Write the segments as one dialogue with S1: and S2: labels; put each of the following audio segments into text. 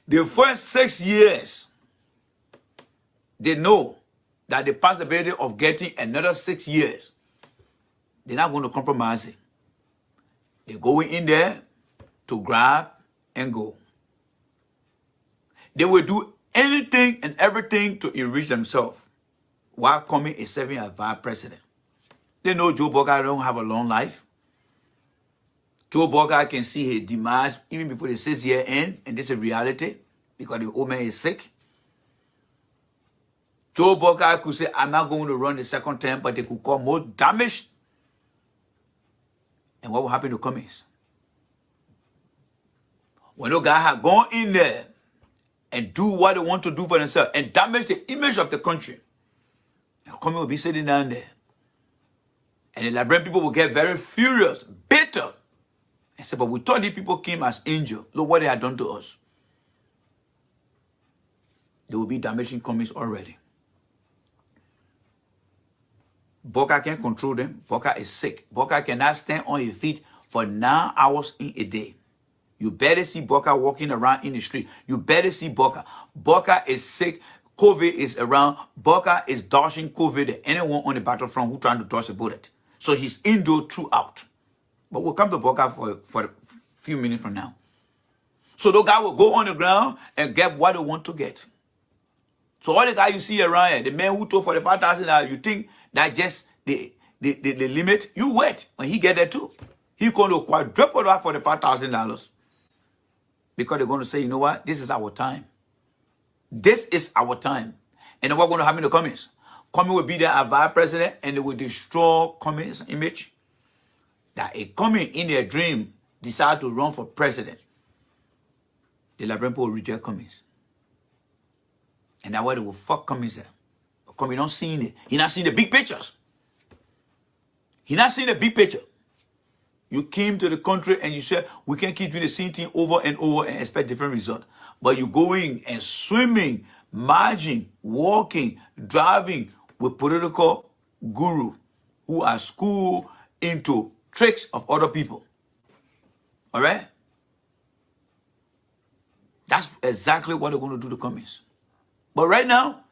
S1: The first 6 years, they know that the possibility of getting another 6 years, they're not going to compromise it. They're going in there to grab and go. They will do anything and everything to enrich themselves while coming and serving as vice president. They know Joe Boakai don't have a long life. Joe Boakai can see his demise even before the 6-year end, and this is reality because the old man is sick. Joe Boakai could say, I'm not going to run the second term, but they could cause more damage. And what will happen to Cummings? When those guys have gone in there and do what they want to do for themselves and damage the image of the country, and Cummings will be sitting down there. And the Liberian people will get very furious, bitter, and say, but we thought these people came as angels. Look what they had done to us. They will be damaging Cummings already. Boakai can't control them. Boakai is sick. Boakai cannot stand on his feet for 9 hours in a day. You better see Boakai walking around in the street. You better see Boakai. Boakai is sick. COVID is around. Boakai is dodging COVID than anyone on the battlefront who trying to dodge a bullet. So he's indoor throughout. But we'll come to Boakai for a few minutes from now. So those guys will go on the ground and get what they want to get. So all the guys you see around here, the man who told $45,000, you think that just the limit? You wait when he get there too. He's going to quadruple that for the $5,000 because they're going to say, you know what? This is our time. This is our time. And then what's going to happen to Cummings? Cummings will be there as vice president and they will destroy Cummings' image. That a Cummings in their dream decide to run for president. The Liberian people will reject Cummings. And that's why they will fuck Cummings there. Cummings don't see it. He not seeing the big pictures. He not seeing the big picture. You came to the country and you said, we can't keep doing the same thing over and over and expect different results. But you're going and swimming, marching, walking, driving with political guru who are schooled into tricks of other people. All right? That's exactly what they're going to do to Cummings. But right now,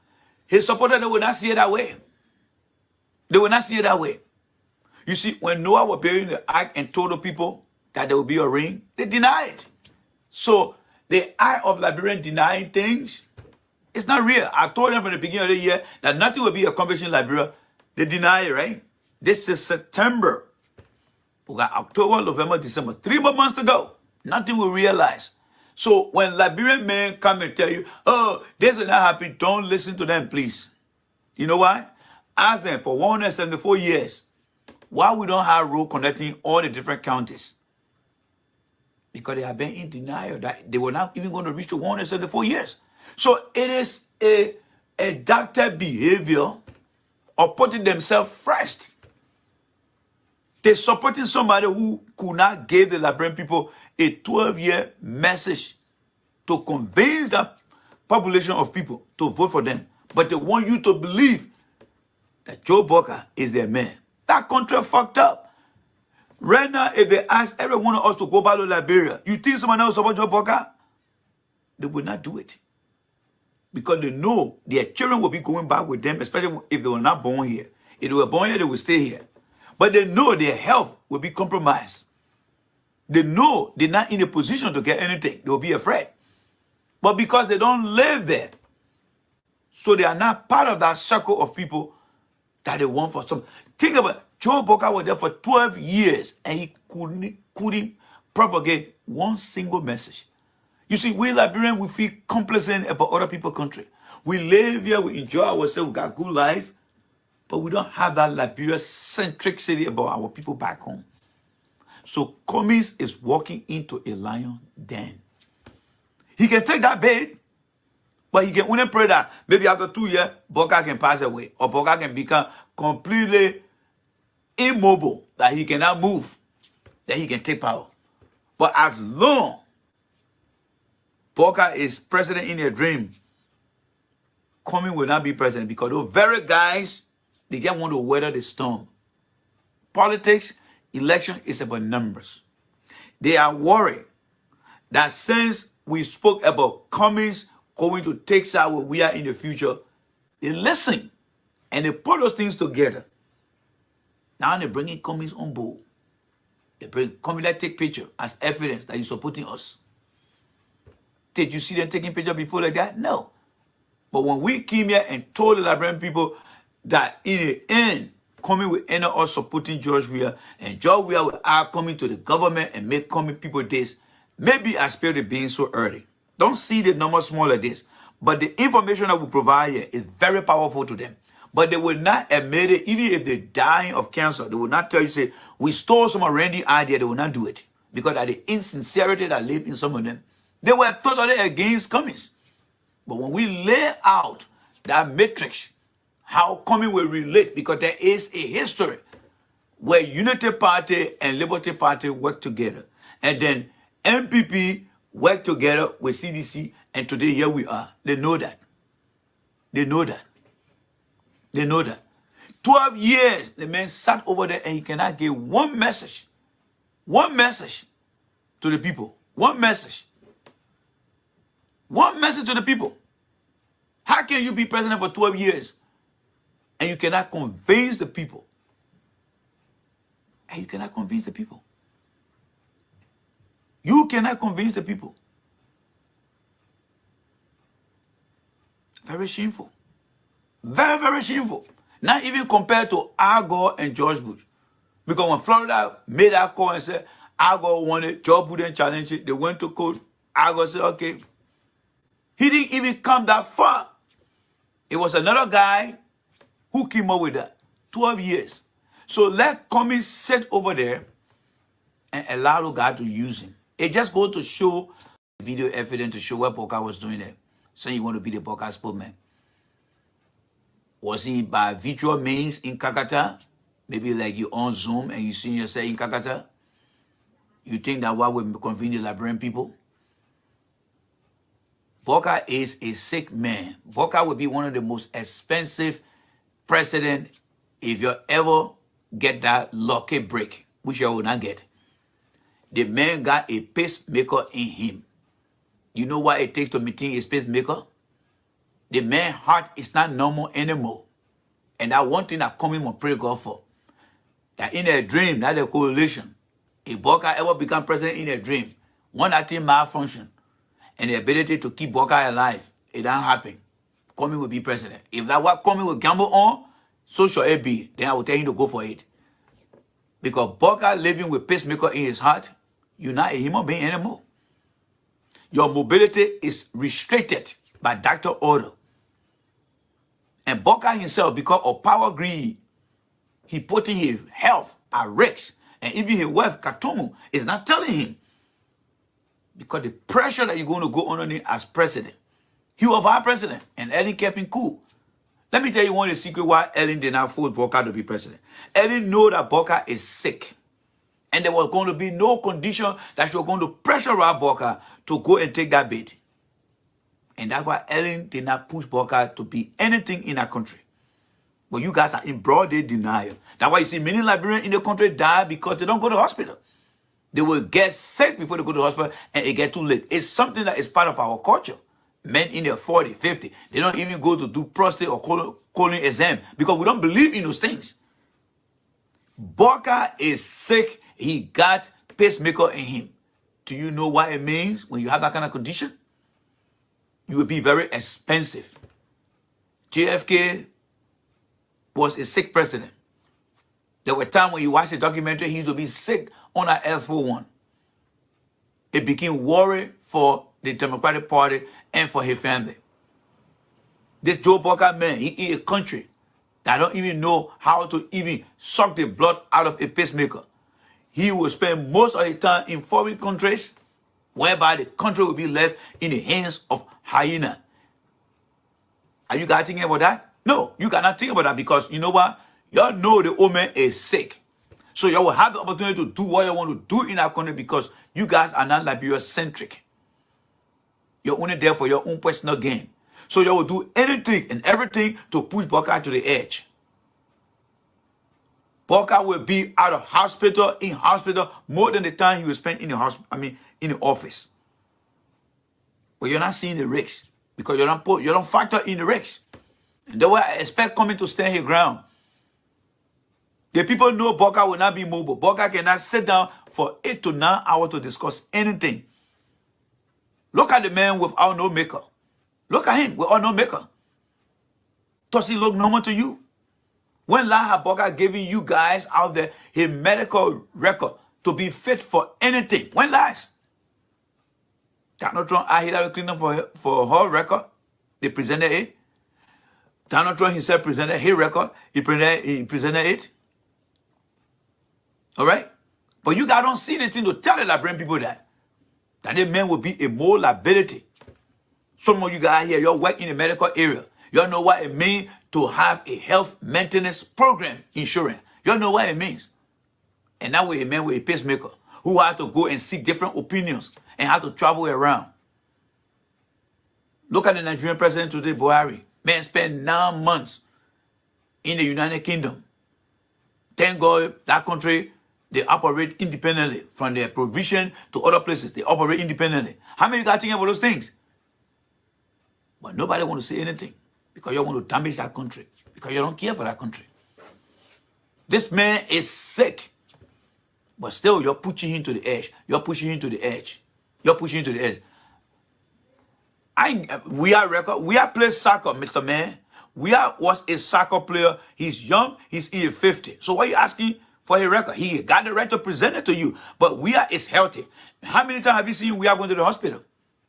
S1: his supporters, they will not see it that way. They will not see it that way. You see, when Noah was building the ark and told the people that there will be a rain, they denied. So the eye of Liberian denying things, it's not real. I told them from the beginning of the year that nothing will be accomplished in Liberia. They deny it, right? This is September. We got October, November, December. 3 more months to go. Nothing will realize. So when Liberian men come and tell you, oh, this is not happy, don't listen to them, please. You know why? Ask them for 174 years why we don't have road connecting all the different counties. Because they have been in denial that they were not even going to reach the 174 years. So it is a doctor behavior of putting themselves first. They're supporting somebody who could not give the Liberian people a 12-year message to convince the population of people to vote for them. But they want you to believe that Joe Boakai is their man. That country fucked up. Right now, if they ask every one of us to go back to Liberia, you think someone else support Joe Boakai? They will not do it. Because they know their children will be going back with them, especially if they were not born here. If they were born here, they will stay here. But they know their health will be compromised. They know they're not in a position to get anything. They will be afraid. But because they don't live there, so they are not part of that circle of people that they want for some. Think about it. Joe Boakai was there for 12 years and he couldn't propagate one single message. You see, we Liberians, we feel complacent about other people's country. We live here, we enjoy ourselves, we got good life, but we don't have that Liberia-centricity about our people back home. So Cummings is walking into a lion den. He can take that bait, but he can only pray that maybe after 2 years, Boakai can pass away, or Boakai can become completely immobile, that he cannot move, that he can take power. But as long Boakai is president in their dream, Cummings will not be president because those very guys, they just want to weather the storm. Politics, election is about numbers. They are worried that since we spoke about Cummings going to take us where we are in the future. They listen and they put those things together. Now they're bringing Cummings on board. They bring Cummings, let's take picture as evidence that you're supporting us. Did you see them taking picture before like that? No. But when we came here and told the Liberian people that in the end, Cummings will end up us supporting George Weah, and George Weah will coming to the government and make Cummings people this, maybe I spirit it being so early. Don't see the number small like this. But the information that we provide here is very powerful to them. But they will not admit it, even if they're dying of cancer. They will not tell you, say, we stole some of Randy's idea. They will not do it. Because of the insincerity that live in some of them. They were totally against Cummings. But when we lay out that matrix, how Cummings will relate, because there is a history where Unity Party and Liberty Party work together. And then MPP work together with CDC, and today here we are. They know that. They know that. They know that. 12 years, the man sat over there and he cannot give one message. One message to the people. One message. One message to the people. How can you be president for 12 years and you cannot convince the people? And you cannot convince the people. You cannot convince the people. Very shameful. Very, very shameful. Not even compared to Al Gore and George Bush. Because when Florida made that call and said Al Gore wanted, George Bush didn't challenge it, they went to court. Al Gore said, okay. He didn't even come that far. It was another guy who came up with that. 12 years. So let Cummings sit over there and allow the guy to use him. It just goes to show video evidence to show what Boakai was doing there. Saying you want to be the Boakai spokesman. Was he by virtual means in Kakata? Maybe like you on Zoom and you see yourself in Kakata? You think that what will convince the Liberian people? Boakai is a sick man. Boakai will be one of the most expensive presidents if you ever get that lucky break, which you will not get. The man got a pacemaker in him. You know what it takes to maintain a pacemaker? The man's heart is not normal anymore. And that one thing that Cummings will pray God for. That in a dream, not a correlation. If Boakai ever become president in a dream, one that thing malfunction, and the ability to keep Boakai alive, it don't happen. Cummings will be president. If that what Cummings will gamble on, so shall it be. Then I will tell you to go for it. Because Boakai living with pacemaker in his heart, you're not a human being anymore. Your mobility is restricted by doctor order. And Boakai himself, because of power greed, he putting his health at risk. And even his wife, Katomu, is not telling him. Because the pressure that you're going to go on him as president. He was our president, and Ellen kept him cool. Let me tell you one of the secrets why Ellen did not force Boakai to be president. Ellen knew that Boakai is sick. And there was going to be no condition that she was going to pressurize Boakai to go and take that bid. And that's why Ellen did not push Boakai to be anything in our country. But you guys are in broad day denial. That's why you see many Liberians in the country die because they don't go to the hospital. They will get sick before they go to the hospital and it get too late. It's something that is part of our culture. Men in their 40, 50, they don't even go to do prostate or colon exam because we don't believe in those things. Boakai is sick. He got pacemaker in him. Do you know what it means when you have that kind of condition? You will be very expensive. JFK was a sick president. There were times when you watch the documentary, he used to be sick on an S41. It became worry for the Democratic Party and for his family. This Joe Boakai man, he in a country that don't even know how to even suck the blood out of a pacemaker. He will spend most of his time in foreign countries, whereby the country will be left in the hands of hyena. Are you guys thinking about that? No, you cannot think about that because you know what? Y'all know the old man is sick. So y'all will have the opportunity to do what you want to do in our country because you guys are not Liberia-centric. You're only there for your own personal gain. So y'all will do anything and everything to push Boakai to the edge. Boakai will be out of hospital, in hospital, more than the time he will spend in the hospital, in the office. but you're not seeing the risks because you don't factor in the risks. And they will expect coming to stand his ground. The people know Boakai will not be mobile. Boakai cannot sit down for 8 to 9 hours to discuss anything. Look at the man without no makeup. Look at him without no makeup. Does he look normal to you? When last Boakai giving you guys out there his medical record to be fit for anything? When last? Donald Trump, I hear that clean up for her record. They presented it. Donald Trump himself presented his record. He presented it. All right? But you guys don't see the thing to tell the Liberian people that the man will be a more liability. Some of you guys here, you work in the medical area. You know what it means to have a health maintenance program insurance. You know what it means. And that way a man with a pacemaker who had to go and seek different opinions and had to travel around. Look at the Nigerian president today, Buhari. Man spent 9 months in the United Kingdom. Thank God that country, they operate independently. From their provision to other places, they operate independently. How many of you guys think about those things? But nobody want to say anything because you want to damage that country, because you don't care for that country. This man is sick, but still you're pushing him to the edge. You're pushing him to the edge. You're pushing him to the edge. We are playing soccer, Mr. Man. Was a soccer player. He's young. He's in 50. So why are you asking for a record? He got the right to present it to you. But is healthy. How many times have you seen we are going to the hospital?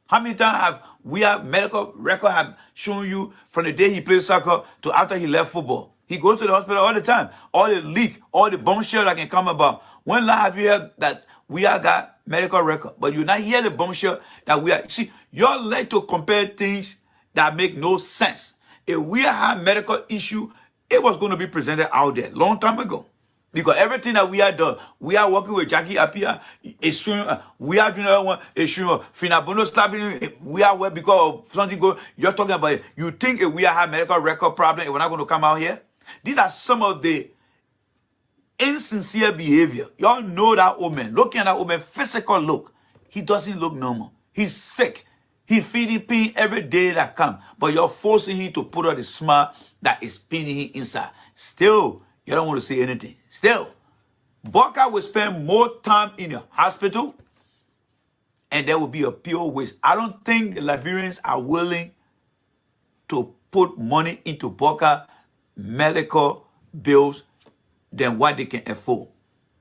S1: How many times have medical record have shown you from the day he played soccer to after he left football? He goes to the hospital all the time. All the leak, all the bombshell that can come about. When have you heard that we are got medical record? But you not hear the bombshell that we are. See, y'all like to compare things that make no sense. If we had medical issue, it was going to be presented out there long time ago. Because everything that we are done, we are working with Jackie Appiah, we are doing another one, Finabono stabbing, we are where because of something go, you're talking about it. You think if we have medical record problem, we're not going to come out here? These are some of the insincere behavior. Y'all know that woman. Looking at that woman, physical look. He doesn't look normal. He's sick. He feeding pain every day that comes. But you're forcing him to put on the smile that is pinning him inside. Still, you don't want to say anything. Still, Boakai will spend more time in the hospital and there will be a pure waste. I don't think the Liberians are willing to put money into Boakai medical bills than what they can afford.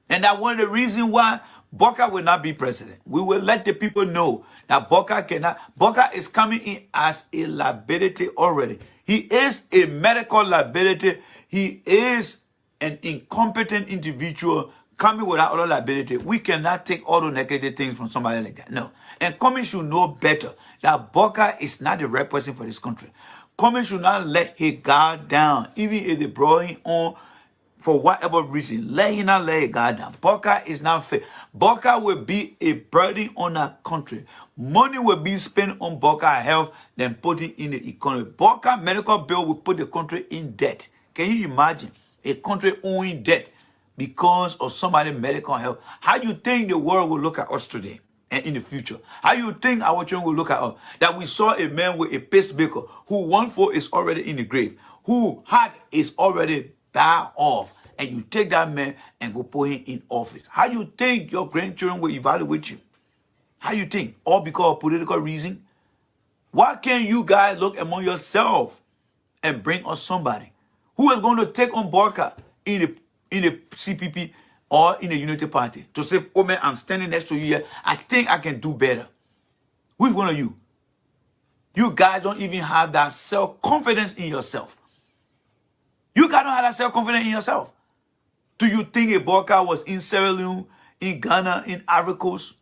S1: And that's one of the reasons why Boakai will not be president. We will let the people know that Boakai cannot. Boakai is coming in as a liability already. He is a medical liability. He is an incompetent individual coming without other liability. We cannot take all the negative things from somebody like that. No. And Cummings should know better that Boakai is not the right person for this country. Cummings should not let his guard down, even if they brought him on for whatever reason. Let him not let his guard down. Boakai is not fair. Boakai will be a burden on our country. Money will be spent on Boakai health than putting in the economy. Boakai medical bill will put the country in debt. Can you imagine a country owing debt because of somebody's medical health? How do you think the world will look at us today and in the future? How do you think our children will look at us? That we saw a man with a pacemaker who 1/4 is already in the grave, who heart is already died off, and you take that man and go put him in office. How do you think your grandchildren will evaluate you? How do you think? All because of political reason? Why can't you guys look among yourself and bring us somebody who is going to take on Boakai in the CPP or in the Unity Party to say, oh man, I'm standing next to you here. I think I can do better. Which one of you? You guys don't even have that self-confidence in yourself. You guys don't have that self-confidence in yourself. Do you think a Boakai was in Sierra Leone, in Ghana, in Ivory Coast?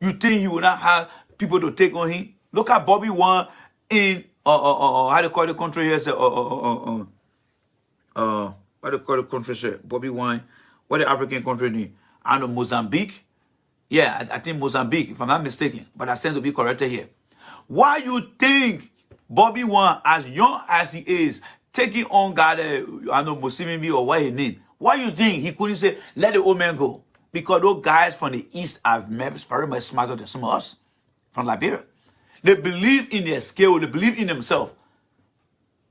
S1: You think he would not have people to take on him? Look at Bobby Wine in how do you call the country here? What do you call the country? Say Bobby Wine. What the African country name? I know Mozambique. Yeah, I think Mozambique, if I'm not mistaken. But I stand to be corrected here. Why you think Bobby Wine, as young as he is, taking on God, I know Musimbi or what he named? Why you think he couldn't say, let the old man go? Because those guys from the East are very much smarter than some of us from Liberia. They believe in their skill. They believe in themselves.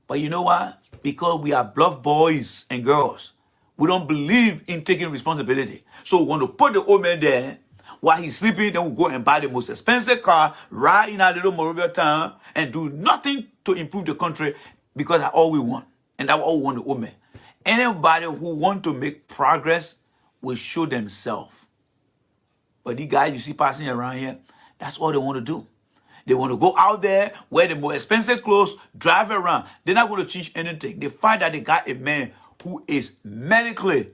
S1: But you know why? Because we are bluff boys and girls. We don't believe in taking responsibility. So we want to put the old man there while he's sleeping. Then we'll go and buy the most expensive car, ride in our little Morovia town, and do nothing to improve the country because that's all we want. And that's all we want the old man. Anybody who want to make progress will show themselves. But these guys you see passing around here, that's all they want to do. They want to go out there, wear the more expensive clothes, drive around. They're not going to change anything. They find that they got a man who is medically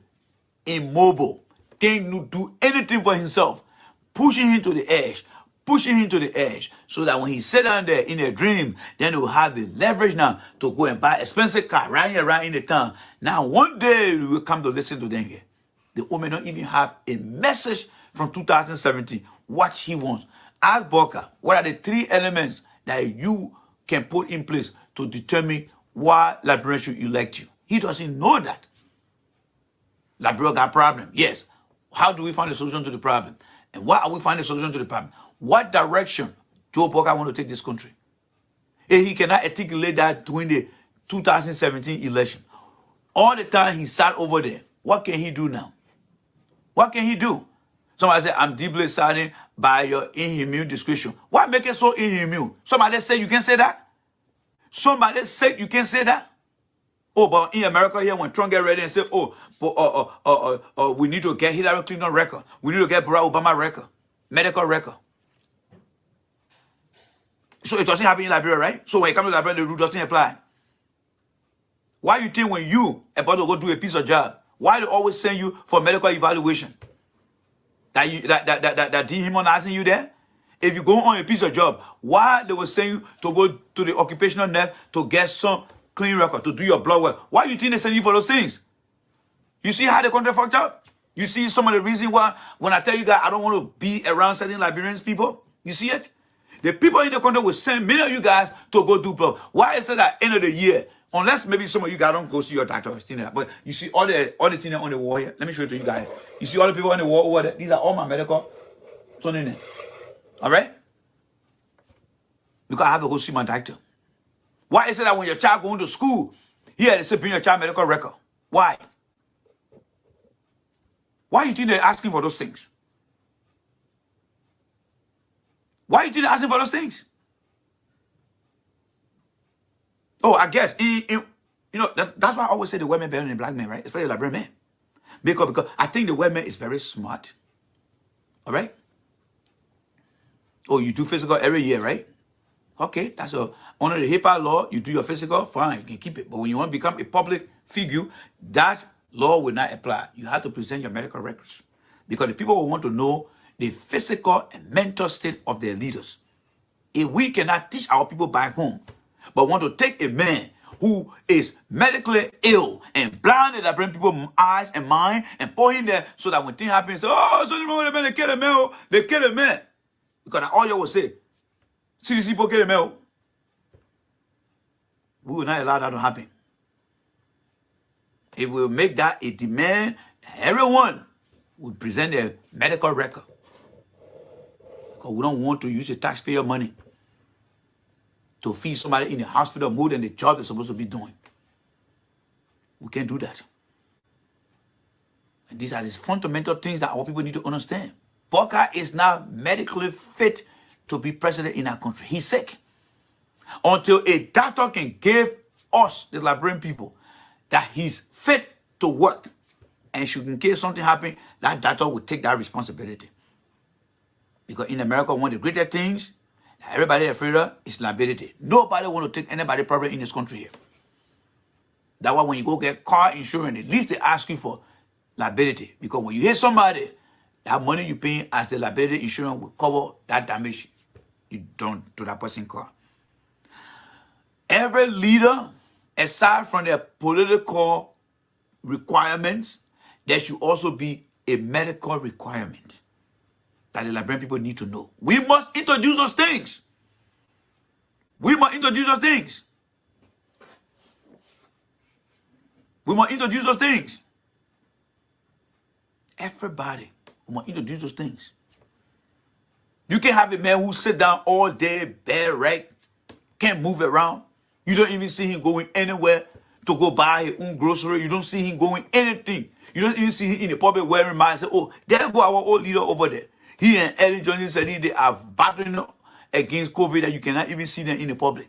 S1: immobile, can't do anything for himself, pushing him to the edge, so that when he sit down there in a dream, then they will have the leverage now to go and buy expensive car right here, right in the town. Now, one day we will come to listen to them here. The woman don't even have a message from 2017, what he wants. Ask Boakai, what are the 3 elements that you can put in place to determine why Liberia should elect you? He doesn't know that. Liberia got a problem. Yes. How do we find a solution to the problem? And why are we finding a solution to the problem? What direction Joe Boakai want to take this country? If he cannot articulate that during the 2017 election, all the time he sat over there, what can he do now? What can he do? Somebody said, I'm deeply saddened by your inhuman discretion. What make it so inhuman? Somebody said you can say that? Somebody said you can say that? Oh, but in America here, when Trump get ready and say, we need to get Hillary Clinton record. We need to get Barack Obama record. Medical record. So it doesn't happen in Liberia, right? So when it comes to Liberia, the rule doesn't apply. Why you think when you about to go do a piece of job, why they always send you for medical evaluation? That dehumanizing you there? If you go on a piece of job, why they will send you to go to the occupational net to get some clean record, to do your blood work? Why you think they send you for those things? You see how the country fucked up? You see some of the reason why when I tell you guys I don't want to be around certain Liberians people? You see it? The people in the country will send many of you guys to go do blood. Why is it at the end of the year? Unless maybe some of you guys don't go see your doctor or things like that. But you see all the things on the wall here. Let me show it to you guys. You see all the people on the wall over there. These are all my medical. Turning in. All right? Because I have to go see my doctor. Why is it that when your child going to school, here they say bring your child medical record? Why? Why do you think they're asking for those things? Why do you think they're asking for those things? Oh, I guess, that's why I always say the white man better than the black man, right? Especially the Liberian man. Because I think the white man is very smart. All right? Oh, you do physical every year, right? Okay, that's under the HIPAA law, you do your physical, fine, you can keep it. But when you want to become a public figure, that law will not apply. You have to present your medical records. Because the people will want to know the physical and mental state of their leaders. If we cannot teach our people back home, but want to take a man who is medically ill and blinded that bring people's eyes and mind and put him there so that when things happen, say, oh, something wrong with the man, they kill a man, they kill a man. Because all you will say, see people kill a man. We will not allow that to happen. It will make that a demand that everyone will present their medical record. Because we don't want to use the taxpayer money to feed somebody in the hospital more than the job they're supposed to be doing. We can't do that. And these are the fundamental things that our people need to understand. Boakai is not medically fit to be president in our country. He's sick. Until a doctor can give us, the Liberian people, that he's fit to work, and should in case something happen, that doctor will take that responsibility. Because in America, one of the greatest things that everybody is afraid of is liability. Nobody want to take anybody problem in this country here. That's why when you go get car insurance, at least they ask you for liability. Because when you hit somebody, that money you pay as the liability insurance will cover that damage you done to that person's car. Every leader, aside from their political requirements, there should also be a medical requirement that the Liberian people need to know. We must introduce those things. We must introduce those things. We must introduce those things. Everybody, we must introduce those things. You can have a man who sit down all day, bare right, can't move around. You don't even see him going anywhere to go buy his own grocery. You don't see him going anything. You don't even see him in the public wearing mask. Say, oh, there go our old leader over there. He and Ellen Johnson said they are battling against COVID that you cannot even see them in the public.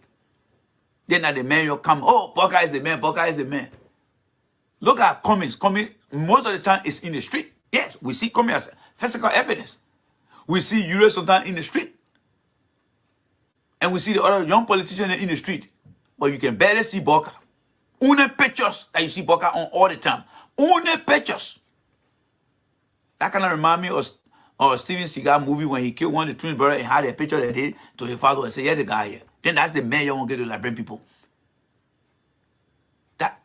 S1: Then at the man you come, oh, Boakai is the man, Boakai is the man. Look at comments. Comments most of the time is in the street. Yes, we see comments as physical evidence. We see Europe sometimes in the street. And we see the other young politicians in the street. But you can barely see Boakai. Only pictures that you see Boakai on all the time. Only pictures. That kind of remind me of Steven Seagal movie when he killed one of the twin brothers and had a picture that did to his father and said, yeah, the guy here. Then that's the man you want to get to Liberian people.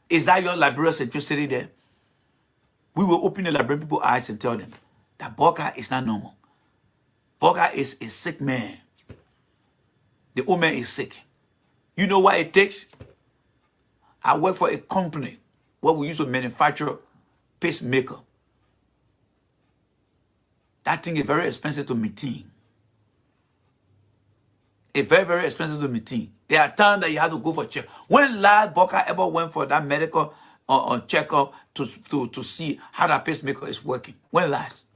S1: Is that your Liberian centricity there? We will open the Liberian people eyes and tell them that Boakai is not normal. Boakai is a sick man. The old man is sick. You know what it takes? I work for a company where we used to manufacture pacemaker. That thing is very expensive to maintain. It's very, very expensive to maintain. There are times that you have to go for check. When last Boakai ever went for that medical checkup to see how that pacemaker is working? When last?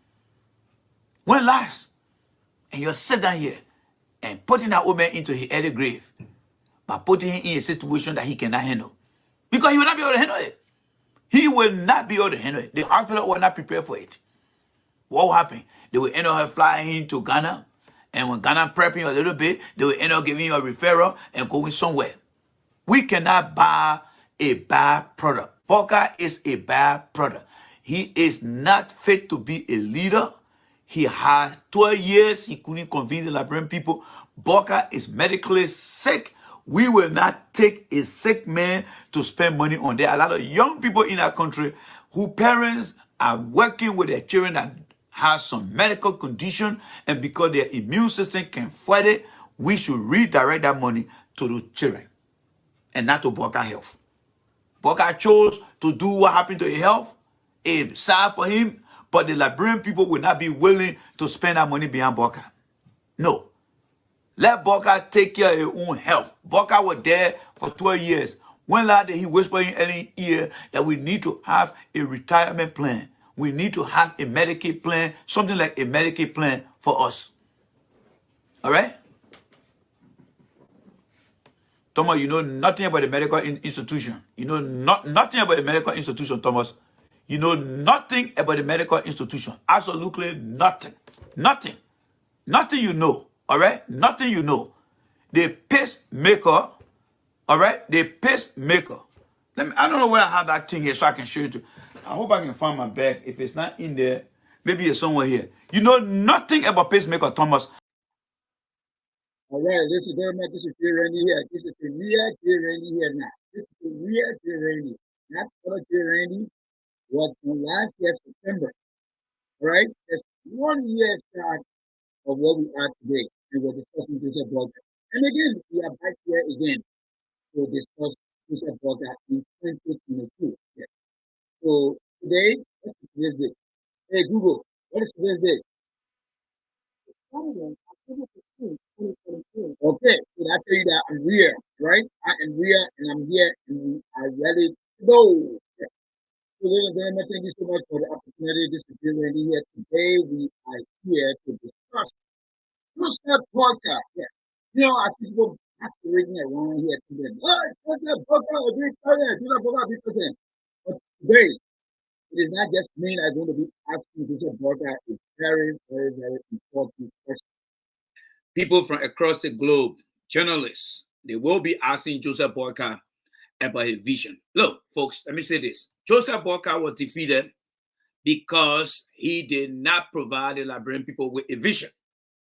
S1: When last? And you're sit down here and putting that old man into his early grave by putting him in a situation that he cannot handle. Because he will not be able to handle it. He will not be able to handle it. The hospital will not prepare for it. What will happen? They will end up flying him to Ghana. And when Ghana prepping you a little bit, they will end up giving you a referral and going somewhere. We cannot buy a bad product. Boakai is a bad product. He is not fit to be a leader. He has 12 years. He couldn't convince the Liberian people. Boakai is medically sick. We will not take a sick man to spend money on. There are a lot of young people in our country whose parents are working with their children that have some medical condition, and because their immune system can fight it, we should redirect that money to the children and not to Boakai health. Boakai chose to do what happened to his health. It's sad for him, but the Liberian people will not be willing to spend that money behind Boakai. No. Let Boakai take care of his own health. Boakai was there for 12 years. When last did he whisper in Ellen's ear that we need to have a retirement plan? We need to have a Medicaid plan, something like a Medicaid plan for us. All right? Thomas, you know nothing about the medical institution. You know nothing about the medical institution, Thomas. You know nothing about the medical institution. Absolutely nothing. Nothing. Nothing you know. All right? Nothing you know. The pacemaker, all right? The pacemaker. I don't know where I have that thing here so I can show you to. I hope I can find my bag. If it's not in there, maybe it's somewhere here. You know nothing about pacemaker, Thomas.
S2: All right, this is very much. This is J. Randy here. This is the real J. Randy here now. This is the real J. Randy. Not other J. Randy. Was from last year, September. All right? That's 1 year start of what we are today. And we're discussing Joseph Boakai. And again, we are back here again to discuss Joseph Boakai in 2022. Yes. So today, what is today's date? Hey Google, what is today's date? Okay, so I tell you that I'm here, right? I am here and I'm here and we are ready to go. Yeah. So ladies and gentlemen, thank you so much for the opportunity. This is Jim Randy here. Today we are here to discuss Joseph Boakai. Yeah. You know, I see people masquerading around here today. Oh, Joseph Boakai, a big president. Joseph Boakai, a big president. But today, it is not just me that's going to be asking Joseph Boakai a very, very, very important question. People from across the globe, journalists, they will be asking Joseph Boakai about his vision. Look, folks, let me say this. Joseph Boakai was defeated because he did not provide the Liberian people with a vision.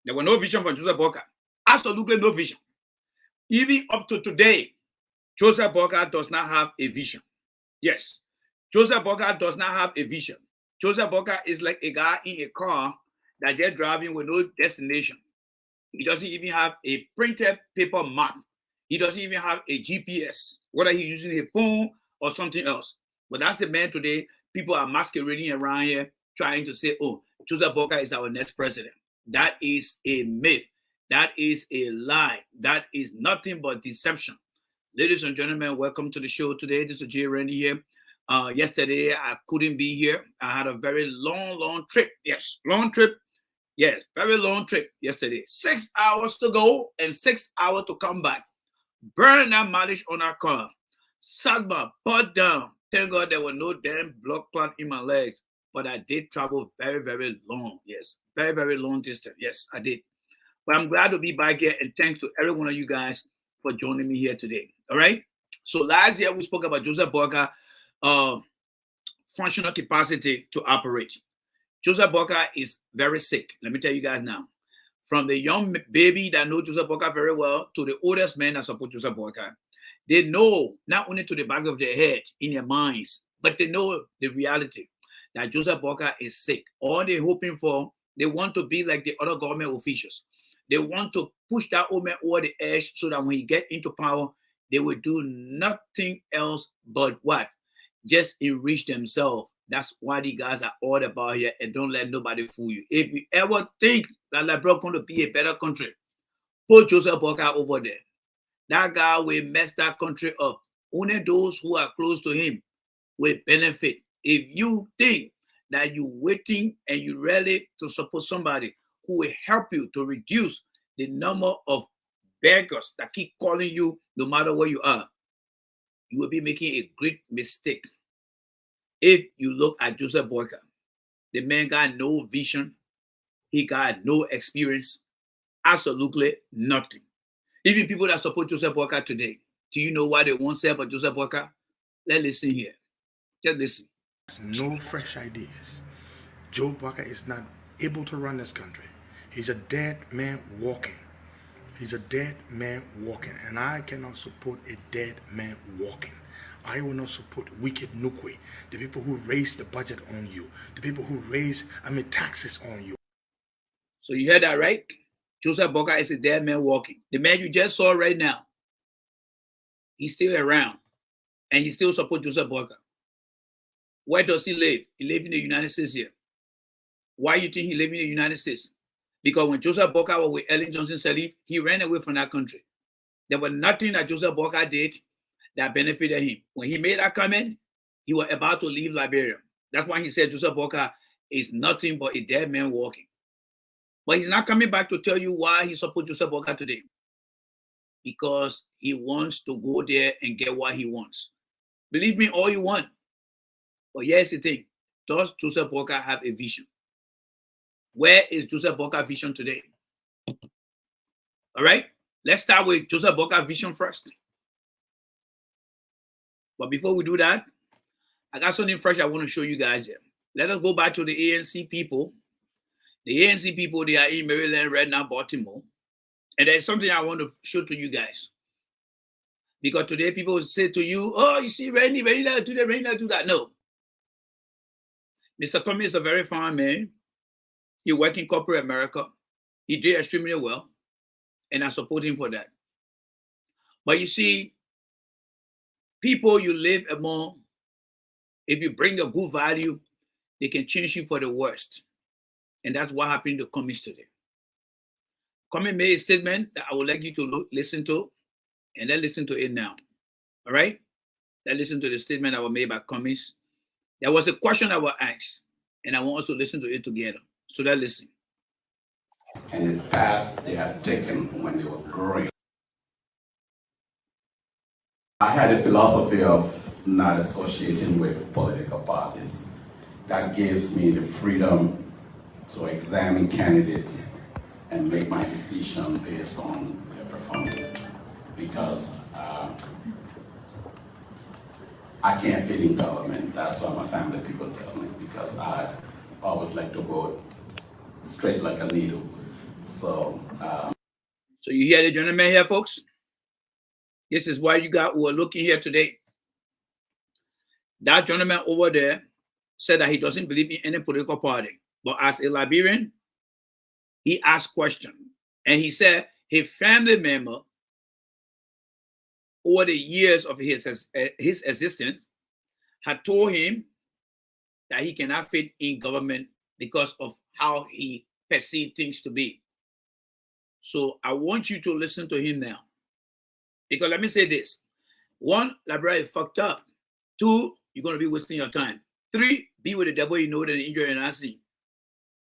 S2: There was no vision from Joseph Boakai. Absolutely no vision. Even up to today, Joseph Boakai does not have a vision. Yes. Joseph Boakai does not have a vision. Joseph Boakai is like a guy in a car that they're driving with no destination. He doesn't even have a printed paper map. He doesn't even have a GPS, whether he's using a phone or something else. But that's the man today. People are masquerading around here trying to say, oh, Joseph Boakai is our next president.
S1: That is a myth. That is a lie. That is nothing but deception. Ladies and gentlemen, welcome to the show today. This is Jay Randy here. Yesterday, I couldn't be here. I had a very long trip. Yes, long trip. Yes, very long trip yesterday. 6 hours to go and 6 hours to come back. Burn that mileage on our car. Sat my butt down. Thank God there was no damn blood clot in my legs. But I did travel very long. Yes, very long distance. Yes, I did. But I'm glad to be back here, and thanks to every one of you guys for joining me here today. All right. So last year we spoke about Joseph Boakai functional capacity to operate. Joseph Boakai is very sick. Let me tell you guys now. From the young baby that knows Joseph Boakai very well to the oldest man that support Joseph Boakai, they know not only to the back of their head, in their minds, but they know the reality that Joseph Boakai is sick. All they're hoping for, they want to be like the other government officials. They want to push that old man over the edge so that when he get into power, they will do nothing else but what? Just enrich themselves. That's why the guys are all about here, and don't let nobody fool you. If you ever think that Liberia is going to be a better country, put Joseph Boakai over there. That guy will mess that country up. Only those who are close to him will benefit. If you think that you're waiting and you're ready to support somebody who will help you to reduce the number of beggars that keep calling you no matter where you are, you will be making a great mistake. If you look at Joseph Boakai, the man got no vision, he got no experience, absolutely nothing. Even people that support Joseph Boakai today, do you know why they won't say about Joseph Boakai? Let's listen here. Just listen.
S3: No fresh ideas. Joe Boakai is not able to run this country. He's a dead man walking. He's a dead man walking. And I cannot support a dead man walking. I will not support wicked Nukwe, the people who raise the budget on you, the people who raise, taxes on you.
S1: So you heard that, right? Joseph Boakai is a dead man walking. The man you just saw right now, he's still around, and he still supports Joseph Boakai. Where does he live? He lives in the United States here. Why do you think he lives in the United States? Because when Joseph Boakai was with Ellen Johnson Sirleaf, he ran away from that country. There was nothing that Joseph Boakai did that benefited him. When he made that comment, he was about to leave Liberia. That's why he said Joseph Boakai is nothing but a dead man walking. But he's not coming back to tell you why he supports Joseph Boakai today. Because he wants to go there and get what he wants. Believe me, all you want. But here's the thing. Does Joseph Boakai have a vision? Where is Joseph Boakai's vision today? All right? Let's start with Joseph Boakai's vision first. But before we do that, I got something fresh I want to show you guys here. Let us go back to the ANC people. The ANC people, they are in Maryland right now, Baltimore. And there's something I want to show to you guys. Because today people will say to you, oh, you see, Randy, let's do that, Randy, let's do that. No. Mr. Cummings is a very fine man. He worked in corporate America. He did extremely well. And I support him for that. But you see, people you live among, if you bring a good value, they can change you for the worst. And that's what happened to Cummings today. Cummings made a statement that I would like you to listen to, and then listen to it now. All right? Let's listen to the statement that was made by Cummings. There was a question that was asked, and I want us to listen to it together. So let's listen.
S4: And the path they had taken when they were growing. I had a philosophy of not associating with political parties. That gives me the freedom to examine candidates and make my decision based on their performance. Because I can't fit in government. That's what my family people tell me, because I always like to go straight like a needle. So
S1: you hear the gentleman here, folks? This is why you got who are looking here today. That gentleman over there said that he doesn't believe in any political party. But as a Liberian, he asked questions. And he said his family member, over the years of his existence, had told him that he cannot fit in government because of how he perceive things to be. So I want you to listen to him now. Because let me say this. 1, Liberia is fucked up. 2, you're going to be wasting your time. 3, be with the devil you know that injury and I see.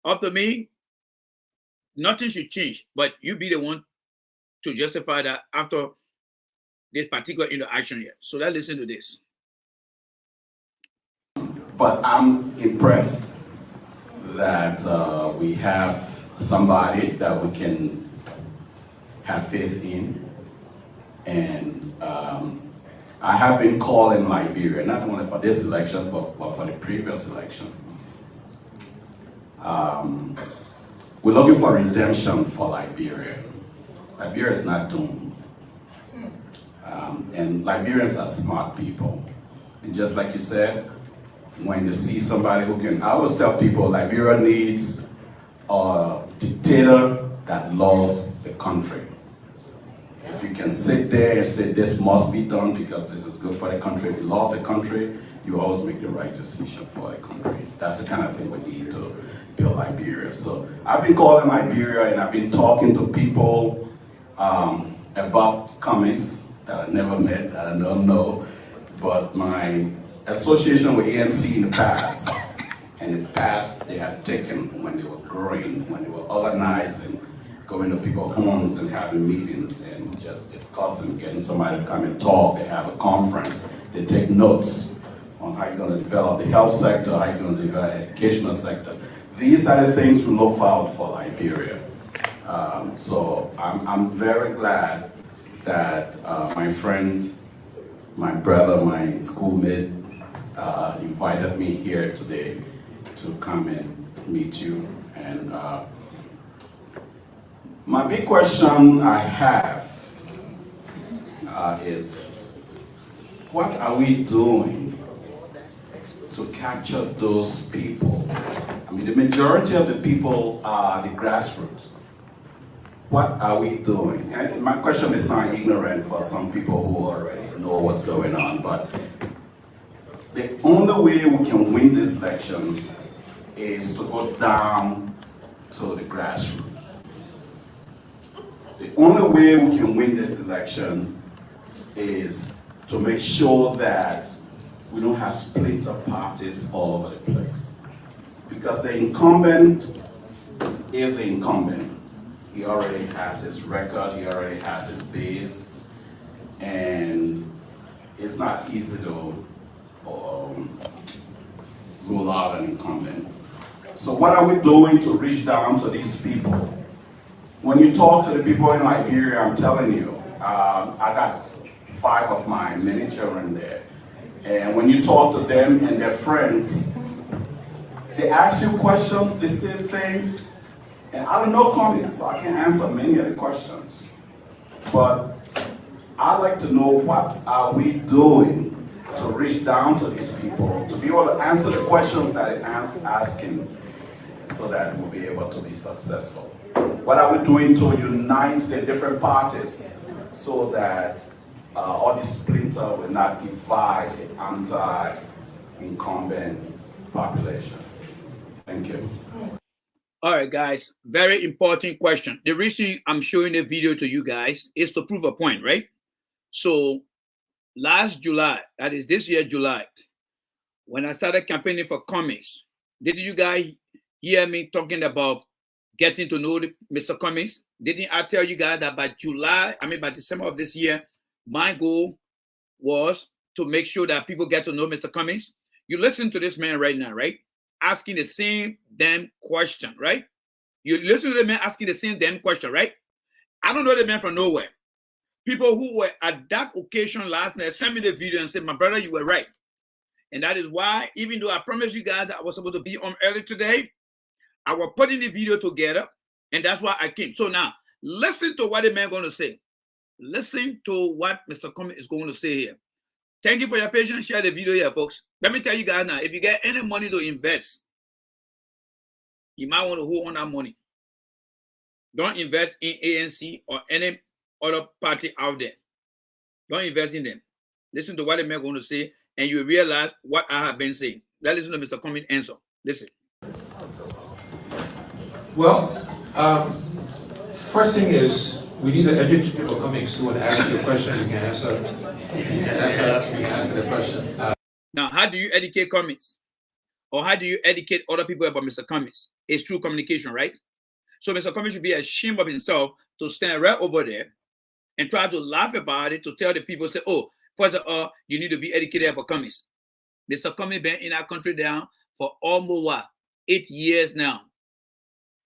S1: Up to me, nothing should change, but you be the one to justify that after this particular interaction here. So let's listen to this.
S4: But I'm impressed that we have somebody that we can have faith in. And I have been calling Liberia, not only for this election, but for the previous election. We're looking for redemption for Liberia. Liberia is not doomed. And Liberians are smart people. And just like you said, when you see somebody who can, I always tell people Liberia needs a dictator that loves the country. If you can sit there and say this must be done because this is good for the country, if you love the country, you always make the right decision for the country. That's the kind of thing we need to build Liberia. So I've been calling Liberia and I've been talking to people about Cummings that I never met, that I don't know, but my association with ANC in the past and the path they had taken when they were growing, when they were organizing, going to people's homes and having meetings and just discussing, getting somebody to come and talk. They have a conference, they take notes on how you're going to develop the health sector, how you're going to develop the educational sector. These are the things we look forward for Liberia. So I'm very glad that my friend, my brother, my schoolmate invited me here today to come and meet you. And my big question I have is, what are we doing to capture those people? I mean, the majority of the people are the grassroots. What are we doing? And my question may sound ignorant for some people who already know what's going on, but the only way we can win this election is to go down to the grassroots. The only way we can win this election is to make sure that we don't have splinter parties all over the place. Because the incumbent is the incumbent. He already has his record, he already has his base, and it's not easy to rule out an incumbent. So what are we doing to reach down to these people? When you talk to the people in Liberia, I'm telling you, I got 5 of my many children there. And when you talk to them and their friends, they ask you questions, they say things, and I don't know comments, so I can't answer many of the questions. But I'd like to know, what are we doing to reach down to these people, to be able to answer the questions that they're asking, so that we'll be able to be successful? What are we doing to unite the different parties so that all this splinter will not divide the anti-incumbent population? Thank you.
S1: All right, guys, very important question. The reason I'm showing the video to you guys is to prove a point, right? So last July, that is this year, July, when I started campaigning for Cummings, did you guys hear me talking about getting to know Mr. Cummings? Didn't I tell you guys that by December of this year, my goal was to make sure that people get to know Mr. Cummings? You listen to this man right now, right? Asking the same damn question, right? You listen to the man asking the same damn question, right? I don't know the man from nowhere. People who were at that occasion last night sent me the video and said, my brother, you were right. And that is why, even though I promised you guys that I was supposed to be on early today, I was putting the video together, and that's why I came. So now, listen to what the man is going to say. Listen to what Mr. Cummings is going to say here. Thank you for your patience. Share the video here, folks. Let me tell you guys now, if you get any money to invest, you might want to hold on that money. Don't invest in ANC or any other party out there. Don't invest in them. Listen to what the man is going to say, and you realize what I have been saying. Let's listen to Mr. Cummings' answer. Listen.
S5: Well, first thing is we need to educate people coming soon and ask you a question. You can answer. You can answer the question.
S1: Now, how do you educate Cummings? Or how do you educate other people about Mr. Cummings? It's through communication, right? So Mr. Cummings should be ashamed of himself to stand right over there and try to laugh about it, to tell the people, say, oh, first of all, you need to be educated about Cummings. Mr. Cummings been in our country now for almost, what, 8 years now.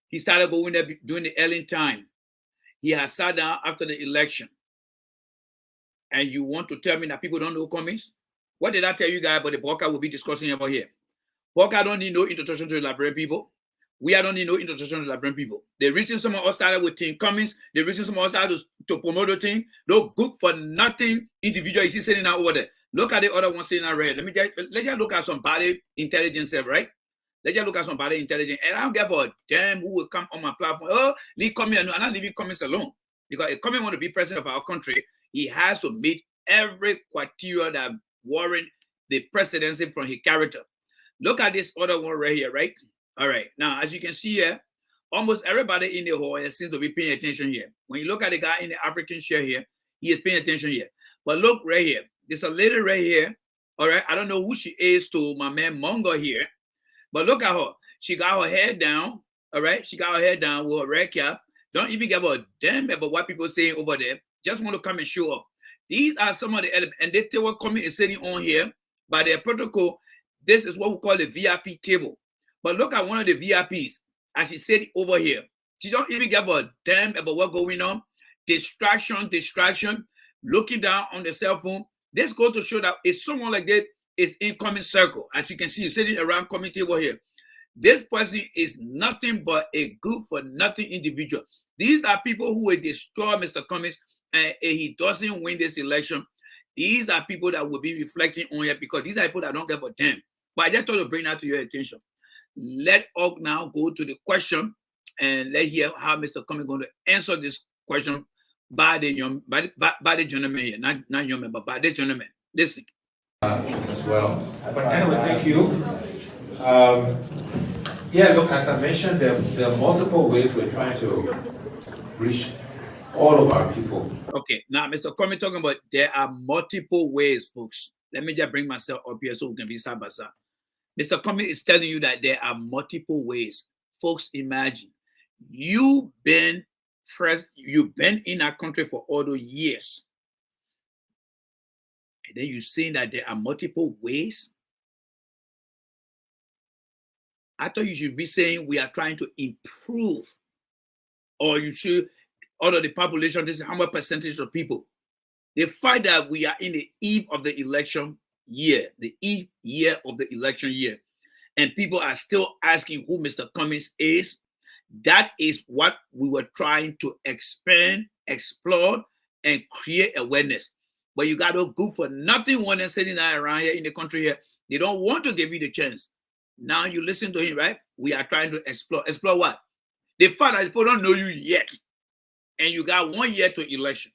S1: He started going there during the early time. He has sat down after the election. And you want to tell me that people don't know Cummings? What did I tell you guys about the Boakai we'll be discussing about here? Boakai don't need no introduction to the Liberian people. We don't need no introduction to the Liberian people. The reason some of us started with Team Cummings, the reason some of us started to promote the thing, no good for nothing individual you see sitting out over there. Look at the other one sitting out red. Let's just look at some body intelligence, right? Let's just look at some body intelligence. And I don't give a damn who will come on my platform. Oh, leave Cummings. I'm not leaving Cummings alone. Because if Cummings want to be president of our country, he has to meet every criteria that warrant the presidency from his character. Look at this other one right here, right? All right. Now, as you can see here, almost everybody in the hall seems to be paying attention here. When you look at the guy in the African chair here, he is paying attention here. But look right here. There's a lady right here. All right. I don't know who she is to my man Mongo here. But look at her. She got her head down. All right. She got her head down with a red cap. Don't even give a damn about what people are saying over there. Just want to come and show up. These are some of the elements. And they tell what Cummings is sitting on here. By their protocol, this is what we call the VIP table. But look at one of the VIPs as she's sitting over here. She don't even give a damn about what's going on. Distraction, looking down on the cell phone. This goes to show that if someone like that is in Cummings circle, as you can see, sitting around Cummings table here. This person is nothing but a good for nothing individual. These are people who will destroy Mr. Cummings and if he doesn't win this election. These are people that will be reflecting on here because these are people that don't give a damn. But I just thought to bring that to your attention. Let us now go to the question and let's hear how Mr. Cummings is going to answer this question by the gentleman here. Not young man, but by the gentleman. Listen.
S5: As well. But anyway, thank you. Yeah, look, as I mentioned, there are multiple ways we're trying to reach all of our people.
S1: Okay, now Mr. Cummings talking about there are multiple ways, folks. Let me just bring myself up here so we can be side by side. Mr. Cummings is telling you that there are multiple ways. Folks, imagine you've been in our country for all those years. And then you're saying that there are multiple ways. I thought you should be saying we are trying to improve, or you should, out of the population, this is how much percentage of people. The fact that we are in the eve of the election year, and people are still asking who Mr. Cummings is, that is what we were trying to expand, explore, and create awareness. But you got to go for nothing when they're sitting around here in the country here. They don't want to give you the chance. Now you listen to him, right? We are trying to explore. Explore what? The fact that people don't know you yet. And you got 1 year to election.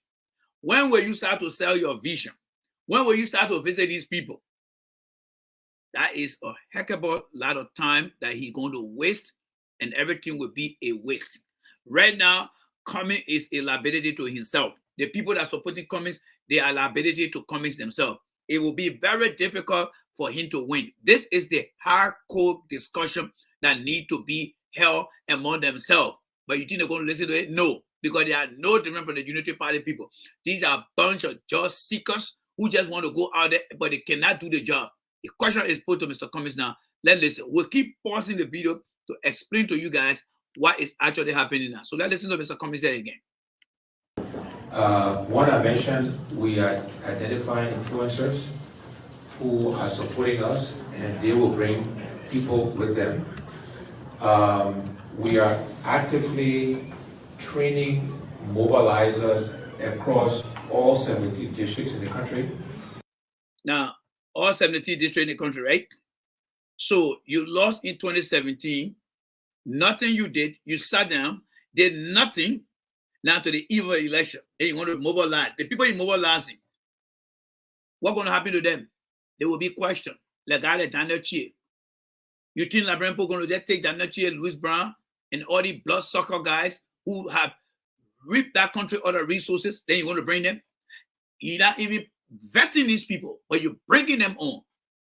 S1: When will you start to sell your vision? When will you start to visit these people? That is a heck of a lot of time that he's going to waste, and everything will be a waste. Right now, Cummings is a liability to himself. The people that are supporting Cummings, they are a liability to Cummings themselves. It will be very difficult for him to win. This is the hardcore discussion that need to be held among themselves. But you think they're going to listen to it? No, because they are no different from the Unity Party people. These are a bunch of job seekers who just want to go out there, but they cannot do the job. The question is put to Mr. Cummings now. Let's listen. We'll keep pausing the video to explain to you guys what is actually happening now. So let's listen to Mr. Cummings say again.
S5: One I mentioned, we are identifying influencers who are supporting us, and they will bring people with them. We are actively training mobilizers across all 70 districts in the country.
S1: Now, all 70 districts in the country, right? So you lost in 2017. Nothing you did. You sat down, did nothing. Now to the eve of election, then you want to mobilize. The people you mobilizing, what's going to happen to them? They will be questioned. Like Daniel Chia. You think Liberian people going to just take Daniel Chia, Louis Brown, and all the bloodsucker guys who have reaped that country other resources, then you want to bring them. You're not even vetting these people, but you're bringing them on.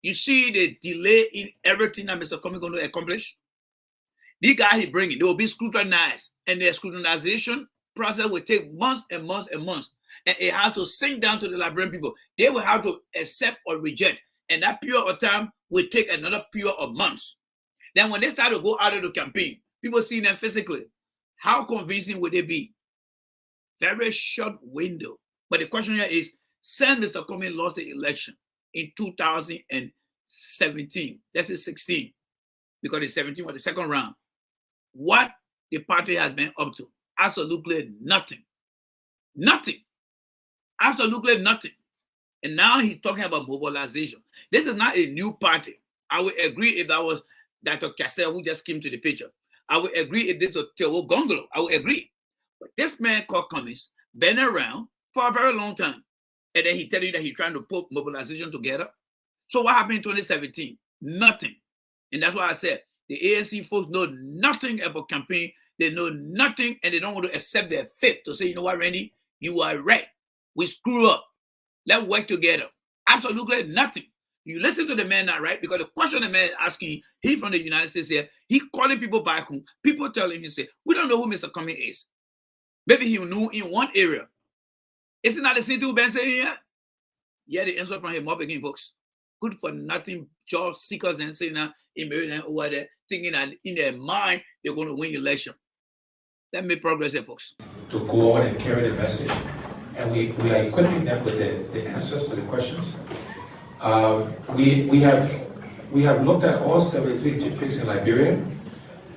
S1: You see the delay in everything that Mr. Comey is going to accomplish. The guy he bringing, they will be scrutinized, and the scrutinization process will take months and months and months. And it has to sink down to the Liberian people. They will have to accept or reject. And that period of time will take another period of months. Then when they start to go out of the campaign, people see them physically. How convincing would they be? Very short window. But the question here is, since Mr. Comey lost the election in 2017, that's in 16, because the 17 was the second round, what the party has been up to? Absolutely nothing. Nothing. Absolutely nothing. And now he's talking about mobilization. This is not a new party. I would agree if that was Dr. Cassell who just came to the picture. I would agree if this was Theo Gongolo. I would agree. But this man called Cummings been around for a very long time. And then he tell you that he's trying to put mobilization together. So what happened in 2017? Nothing. And that's why I said the ANC folks know nothing about campaign. They know nothing, and they don't want to accept their fate to say, you know what, Randy, you are right. We screw up. Let's work together. Absolutely nothing. You listen to the man now, right? Because the question the man is asking, he from the United States here, he calling people back home. People tell him, he say, we don't know who Mr. Comey is. Maybe he knew in one area. Isn't that the same thing Ben saying here? Yeah, the answer from him up again, folks. Good for nothing, job seekers and saying that in Maryland over there, thinking that in their mind they're going to win election. Let me progress here, folks.
S5: To go on and carry the message. And we are equipping them with the answers to the questions. We have looked at all 73 districts in Liberia,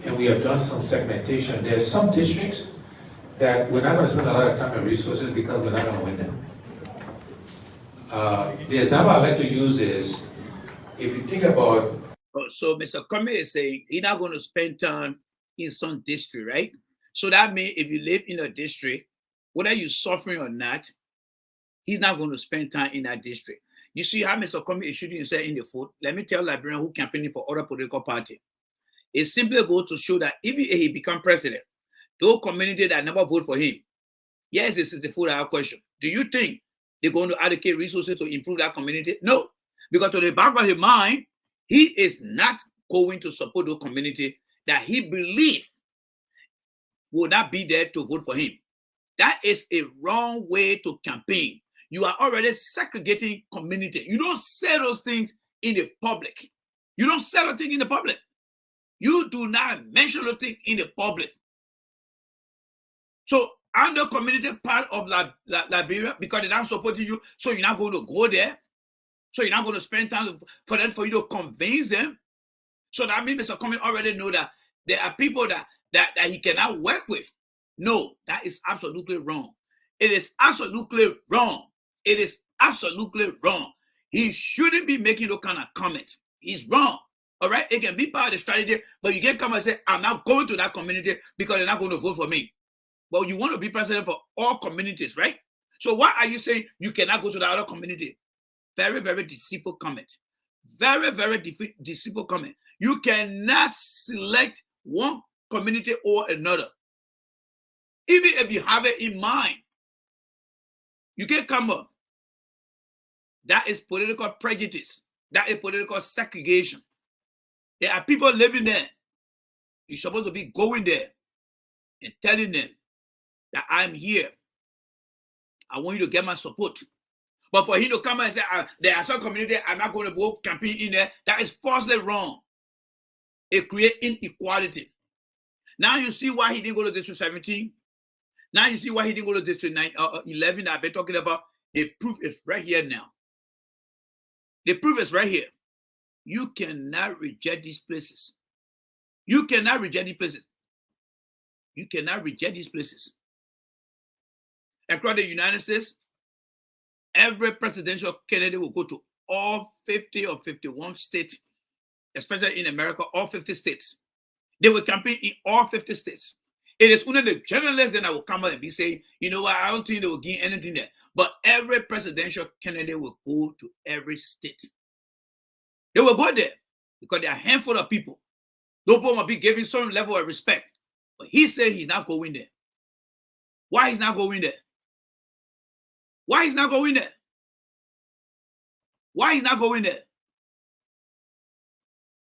S5: and we have done some segmentation. There are some districts that we're not going to spend a lot of time and resources because we're not going to win them. The example I like to use is, if you think about...
S1: So Mr. Comey is saying he's not going to spend time in some district, right? So that means if you live in a district, whether you're suffering or not, he's not going to spend time in that district. You see how Mr. Comey is shooting himself in the foot? Let me tell Liberians who campaigning for other political parties. It simply goes to show that if he become president, those communities that never vote for him, yes, this is the $4 question. Do you think they're going to allocate resources to improve that community? No. Because to the back of his mind, he is not going to support those communities that he believes will not be there to vote for him. That is a wrong way to campaign. You are already segregating community. You don't say those things in the public. You don't say those things in the public. You do not mention those things in the public. So I'm the community part of Liberia because they're not supporting you, so you're not going to go there. So you're not going to spend time for you to convince them. So that means Mr. Comey already know that there are people that he cannot work with. No, that is absolutely wrong. It is absolutely wrong. It is absolutely wrong. He shouldn't be making those kind of comments. He's wrong. All right? It can be part of the strategy, but you can't come and say, I'm not going to that community because they're not going to vote for me. But you want to be president for all communities, right? So why are you saying you cannot go to the other community? Very, very deceitful comment. Very, very deceitful comment. You cannot select one community or another. Even if you have it in mind, you can't come up. That is political prejudice. That is political segregation. There are people living there. You're supposed to be going there and telling them that I'm here. I want you to get my support. But for him to come and say, there are some communities I'm not going to go campaign in there, that is falsely wrong. It creates inequality. Now you see why he didn't go to District 17. Now you see why he didn't go to District 11 that I've been talking about. The proof is right here now. The proof is right here. You cannot reject these places. You cannot reject these places. You cannot reject these places. Across the United States, every presidential candidate will go to all 50 or 51 states, especially in America, all 50 states. They will campaign in all 50 states. It is only the journalists that will come out and be saying, you know what, I don't think they will give anything there. But every presidential candidate will go to every state. They will go there because there are a handful of people. Those people will be given some level of respect. But he said he's not going there. Why he's not going there? Why he's not going there? Why he's not going there?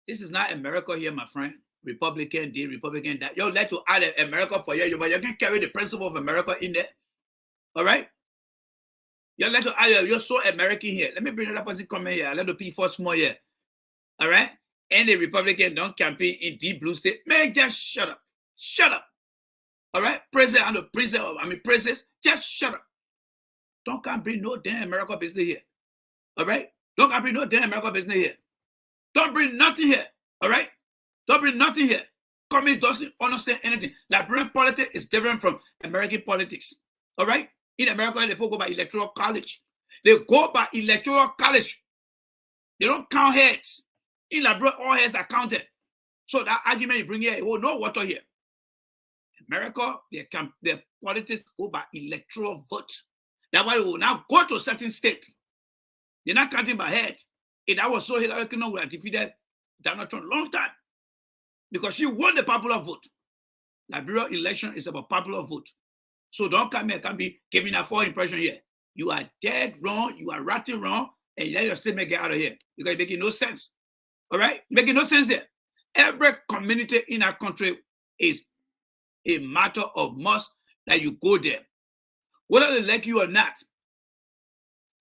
S1: This is not America here, my friend. Republican this, Republican that. You let to add America for you, but you can carry the principle of America in there. All right? You let to add, you're so American here. Let me bring it up as it come here. I let the P4 small here. All right? And the Republican don't campaign in deep blue state. Man, just shut up. Shut up. All right? President and the princess, just shut up. Don't come bring no damn America business here. All right? Don't come bring no damn America business here. Don't bring nothing here. All right? Don't bring nothing here. Communist doesn't understand anything. Liberian politics is different from American politics. All right? In America, they go by electoral college. They go by electoral college. They don't count heads. In Liberia, all heads are counted. So that argument you bring here, oh, no water here. America, their politics go by electoral vote. That's why they will now go to a certain state. They're not counting by head. If that was so, Hillary Clinton would have defeated Donald Trump a long time. Because she won the popular vote. Liberia election is about popular vote. So don't come here, can't be giving a false impression here. You are dead wrong, you are ratting wrong, and let your statement get out of here. Because it's making no sense. All right? Making no sense here. Every community in our country is a matter of must that you go there. Whether they like you or not.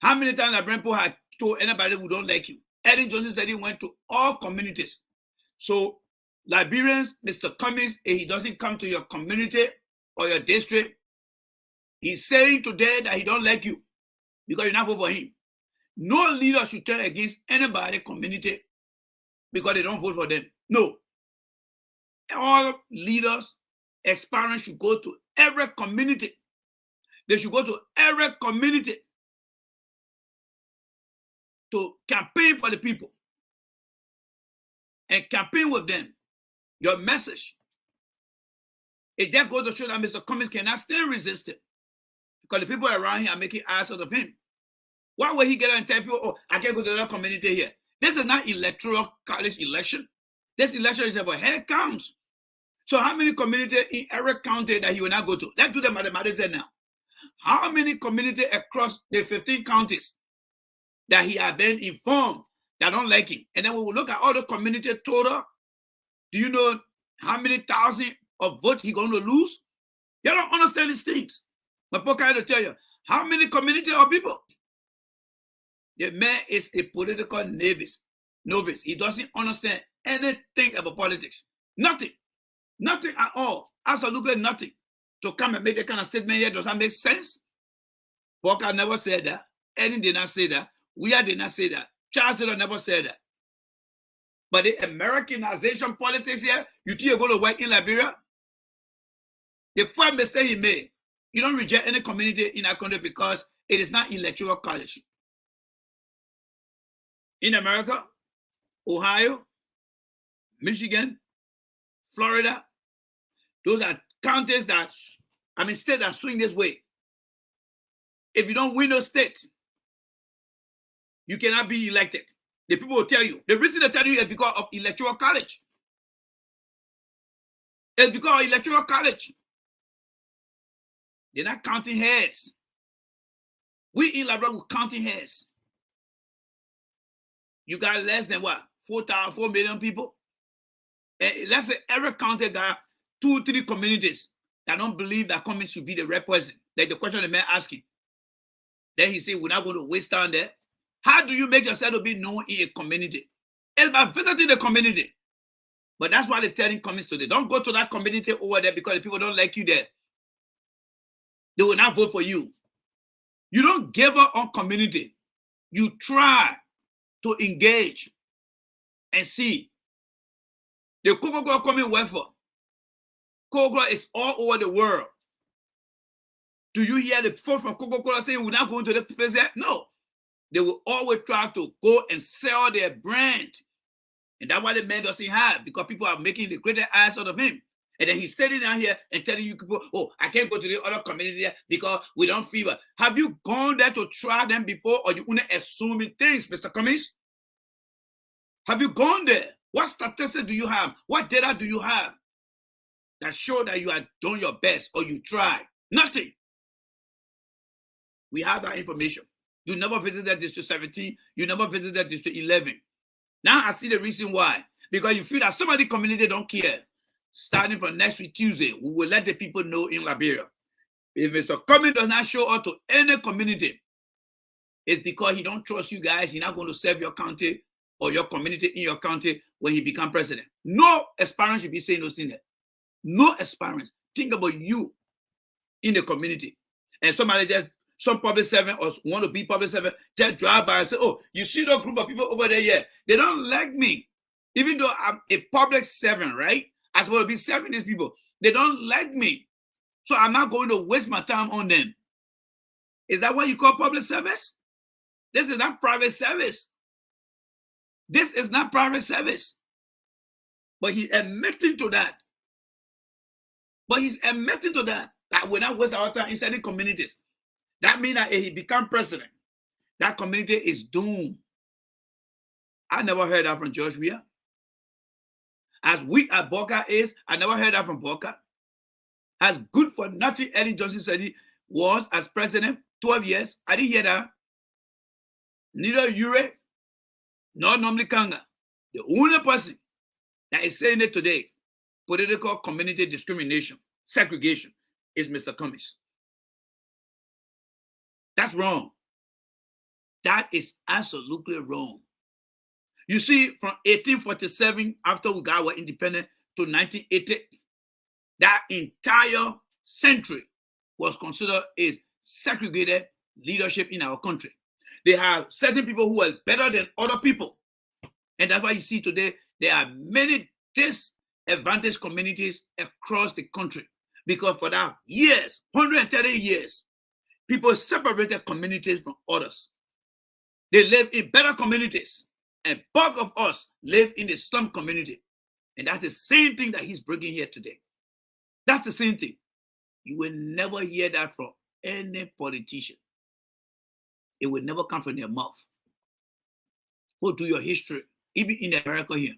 S1: How many times Liberian people have told anybody who don't like you? Eddie Johnson said he went to all communities. So Liberians, Mr. Cummings, if he doesn't come to your community or your district, he's saying today that he don't like you because you're not vote for him. No leader should turn against anybody community because they don't vote for them. No. All leaders, aspirants should go to every community. They should go to every community to campaign for the people and campaign with them. Your message. It just goes to show that Mr. Cummings cannot still resist it because the people around here are making ass out of him. Why would he get out and tell people, oh, I can't go to another community here? This is not electoral college election. This election is about head counts. So how many communities in every county that he will not go to? Let's do the mathematics now. How many communities across the 15 counties that he has been informed that don't like him? And then we will look at all the community total. Do you know how many thousand of votes he's going to lose? You don't understand these things. But Boakai will tell you, how many community of people? The man is a political novice. He doesn't understand anything about politics. Nothing. Nothing at all. Absolutely nothing. To come and make that kind of statement here, does that make sense? Boakai never said that. Eddie did not say that. We did not say that. Charles Taylor never said that. But the Americanization politics here, you think you're going to work in Liberia? The first mistake he made, you don't reject any community in our country because it is not electoral college. In America, Ohio, Michigan, Florida, those are counties that, states that swing this way. If you don't win those states, you cannot be elected. The people will tell you. The reason they tell you is because of electoral college. It's because of electoral college. They're not counting heads. We in Liberia, we're counting heads. You got less than what? 4 million people? And let's say every county got 2-3 communities that don't believe that Cummings should be the right person. Like the question the man asking. Then he said, we're not going to waste time there. How do you make yourself to be known in a community? It's by visiting the community. But that's why they're telling Cummings today. Don't go to that community over there because the people don't like you there. They will not vote for you. You don't give up on community. You try to engage and see. The Coca-Cola coming where for? Coca-Cola is all over the world. Do you hear the folks from Coca-Cola saying we're not going to the place yet? No. They will always try to go and sell their brand. And that's why the man doesn't have, because people are making the greater ass out of him. And then he's sitting down here and telling you people, oh, I can't go to the other community because we don't fever. Have you gone there to try them before, or you only assuming things, Mr. Cummings? Have you gone there? What statistics do you have? What data do you have? that show that you are doing your best or you try. Nothing. We have that information. You never visited District 17. You never visited District 11. Now I see the reason why. Because you feel that some of the community don't care. Starting from next week, Tuesday, we will let the people know in Liberia. If Mr. Cummings does not show up to any community, it's because he don't trust you guys. He's not going to serve your county or your community in your county when he become president. No aspirant should be saying those things. No aspirant. Think about you in the community. And somebody just, some public servant or want to be public servant, just drive by and say, oh, you see that group of people over there? Yeah, they don't like me. Even though I'm a public servant, right? I'm supposed to be serving these people. They don't like me. So I'm not going to waste my time on them. Is that what you call public service? This is not private service. This is not private service. But he's admitting to that. But he's admitting to that we're not waste our time in certain communities. That means that if he become president, that community is doomed. I never heard that from George Weah. As weak as Boakai is, I never heard that from Boakai. As good for nothing Eddie Johnson said he was as president, 12 years, I didn't hear that. Neither Ure nor Normally Kanga. The only person that is saying it today, political community discrimination, segregation, is Mr. Cummings. That's wrong. That is absolutely wrong. You see, from 1847, after we got our independence, to 1980, that entire century was considered as segregated leadership in our country. They have certain people who are better than other people. And that's why you see today, there are many disadvantaged communities across the country. Because for that years, 130 years, people separated communities from others. They live in better communities. And bulk of us live in the slum community. And that's the same thing that he's bringing here today. That's the same thing. You will never hear that from any politician. It will never come from their mouth. Go do your history, even in America here.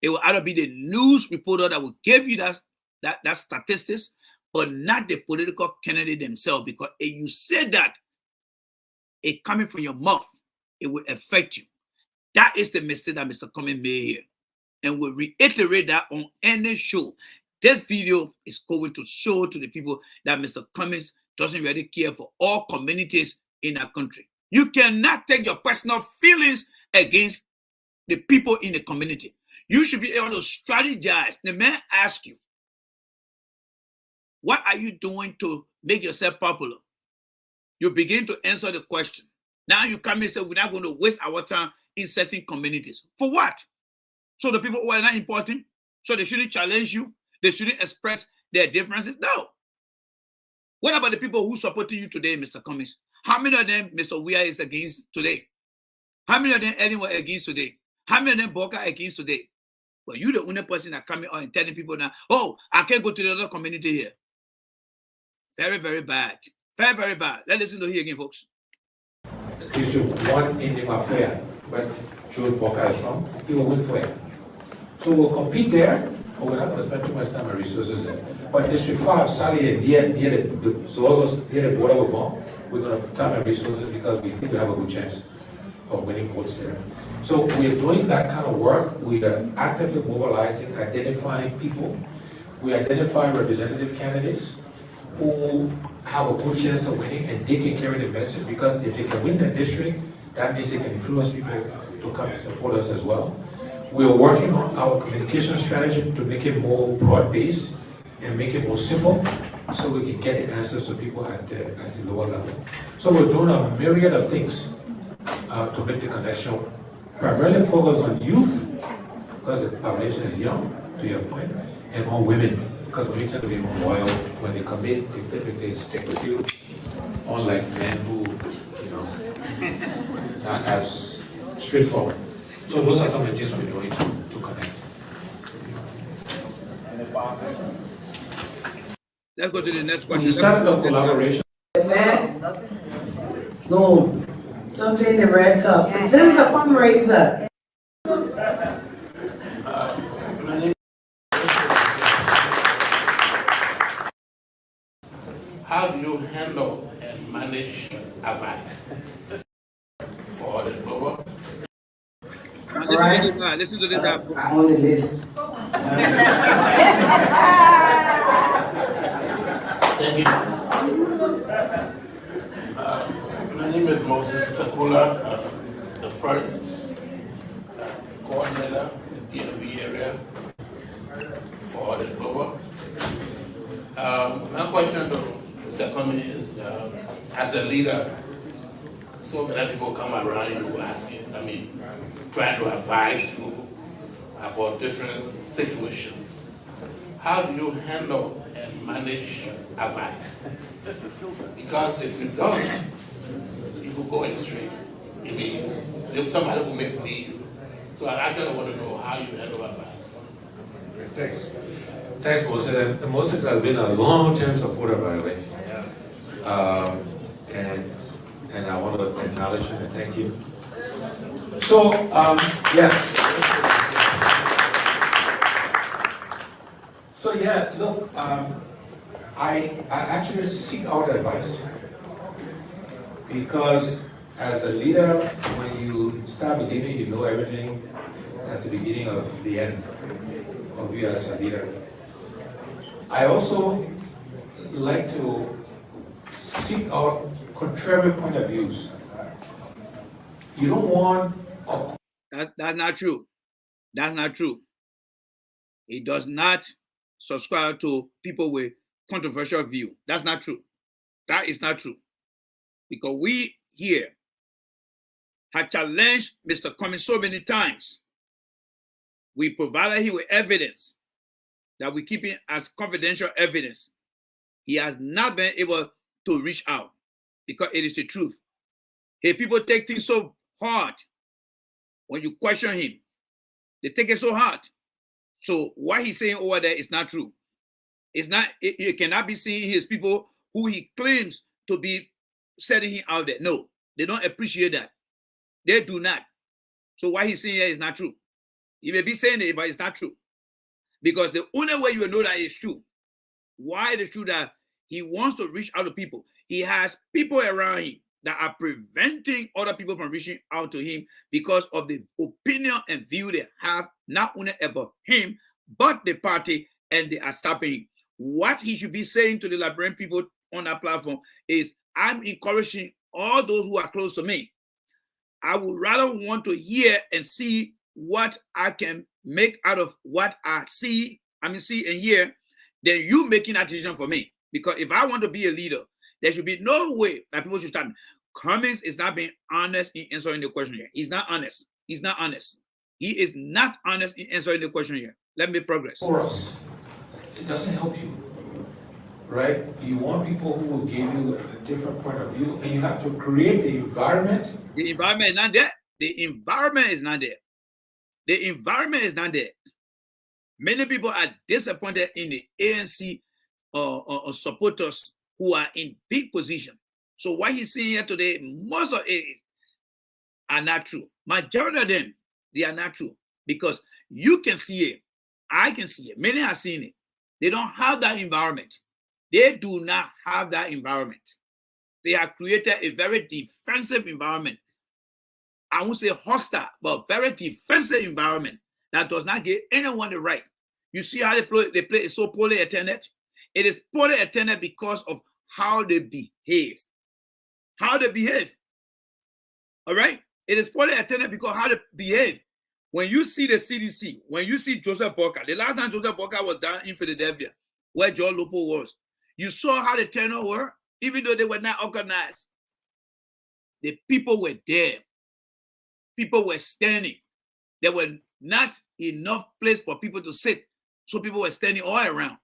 S1: It will either be the news reporter that will give you that statistics, but not the political candidate themselves. Because if you say that, it coming from your mouth, it will affect you. That is the mistake that Mr. Cummings made here. And we'll reiterate that on any show. This video is going to show to the people that Mr. Cummings doesn't really care for all communities in our country. You cannot take your personal feelings against the people in the community. You should be able to strategize. The man asks you, what are you doing to make yourself popular? You begin to answer the question. Now you come and say, we're not going to waste our time in certain communities. For what? So the people who are not important, so they shouldn't challenge you, they shouldn't express their differences? No. What about the people who supported you today, Mr. Cummings? How many of them Mr. Weah is against today? How many of them anyone against today? How many of them Boakai against today? Well, you're the only person that coming out and telling people now, oh, I can't go to the other community here. Very, very bad. Very, very bad. Let's listen to here again, folks.
S5: District 1 in the Mafia, where George Boakai is from, people win for it. So we'll compete there, but we're not going to spend too much time and resources there. But District 5, Sally, near the border with Bomb, we're going to put time and resources because we think we have a good chance of winning votes there. So we're doing that kind of work. We are actively mobilizing, identifying people. We identify representative candidates who have a good chance of winning, and they can carry the message, because if they can win the district, that means they can influence people to come and support us as well. We're working on our communication strategy to make it more broad-based and make it more simple, so we can get the answers to people at the lower level. So we're doing a myriad of things to make the connection, primarily focus on youth, because the population is young, to your point, and on women, because women tend to be more loyal. When they commit, they typically stick with you, unlike men who, not as straightforward. So those are some of the things we're doing to connect.
S1: Let's go to the next question.
S5: We started a collaboration.
S6: Amen. No, something in the red cup. This is a fundraiser.
S7: for the global.
S2: Now listen to this guy. Listen to this guy.
S6: I'm on the list.
S7: Thank you. My name is Moses Kakula, the first coordinator in the DMV area for the global. My question to Mr. Cummings is, as a leader, so many people come around you asking, trying to advise you about different situations. How do you handle and manage advice? Because if you don't, you will go astray. Somebody will mislead you. So I kind of want to know how you handle advice.
S5: Thanks. Thanks, Moses. Moses has been a long-term supporter, by the way. And I want to acknowledge him and thank you. So, yes. So yeah, look, I actually seek out advice because as a leader, when you start believing you know everything, that's the beginning of the end of you as a leader. I also like to seek out contrary point of views. You don't want
S2: That's not true. That's not true. He does not subscribe to people with controversial view. That's not true. That is not true. Because we here have challenged Mr. Cummings so many times. We provided him with evidence that we keep it as confidential evidence. He has not been able to reach out because it is the truth. Hey, people take things so hard when you question him. They take it so hard. So what he's saying over there is not true. It's not. You cannot be seeing his people who he claims to be setting him out there. No, they don't appreciate that. They do not. So what he's saying here is not true. He may be saying it, but it's not true. Because the only way you will know that it's true, why it is true that he wants to reach out to people. He has people around him that are preventing other people from reaching out to him because of the opinion and view they have, not only about him, but the party, and they are stopping him. What he should be saying to the Liberian people on that platform is, I'm encouraging all those who are close to me. I would rather want to hear and see what I can make out of what I see and hear, than you making that decision for me. Because if I want to be a leader, there should be no way that people should start me. Cummings is not being honest in answering the question here. He's not honest. He's not honest. He is not honest in answering the question here. Let me progress.
S5: for us. It doesn't help you, right? You want people who will give you a different point of view, and you have to create the environment.
S2: The environment is not there. The environment is not there. The environment is not there. Many people are disappointed in the ANC supporters who are in big position. So what he's saying here today, most of it are not true. Majority of them, they are not true. Because you can see it. I can see it. Many have seen it. They don't have that environment. They do not have that environment. They have created a very defensive environment. I won't say hostile, but very defensive environment that does not give anyone the right. You see how they play is so poorly attended? It is poorly attended because of how they behave. How they behave. All right? It is poorly attended because how they behave. When you see the CDC, when you see Joseph Boakai, the last time Joseph Boakai was down in Philadelphia, where John Lopo was, you saw how the tenor were, even though they were not organized. The people were there. People were standing. There were not enough place for people to sit, so people were standing all around.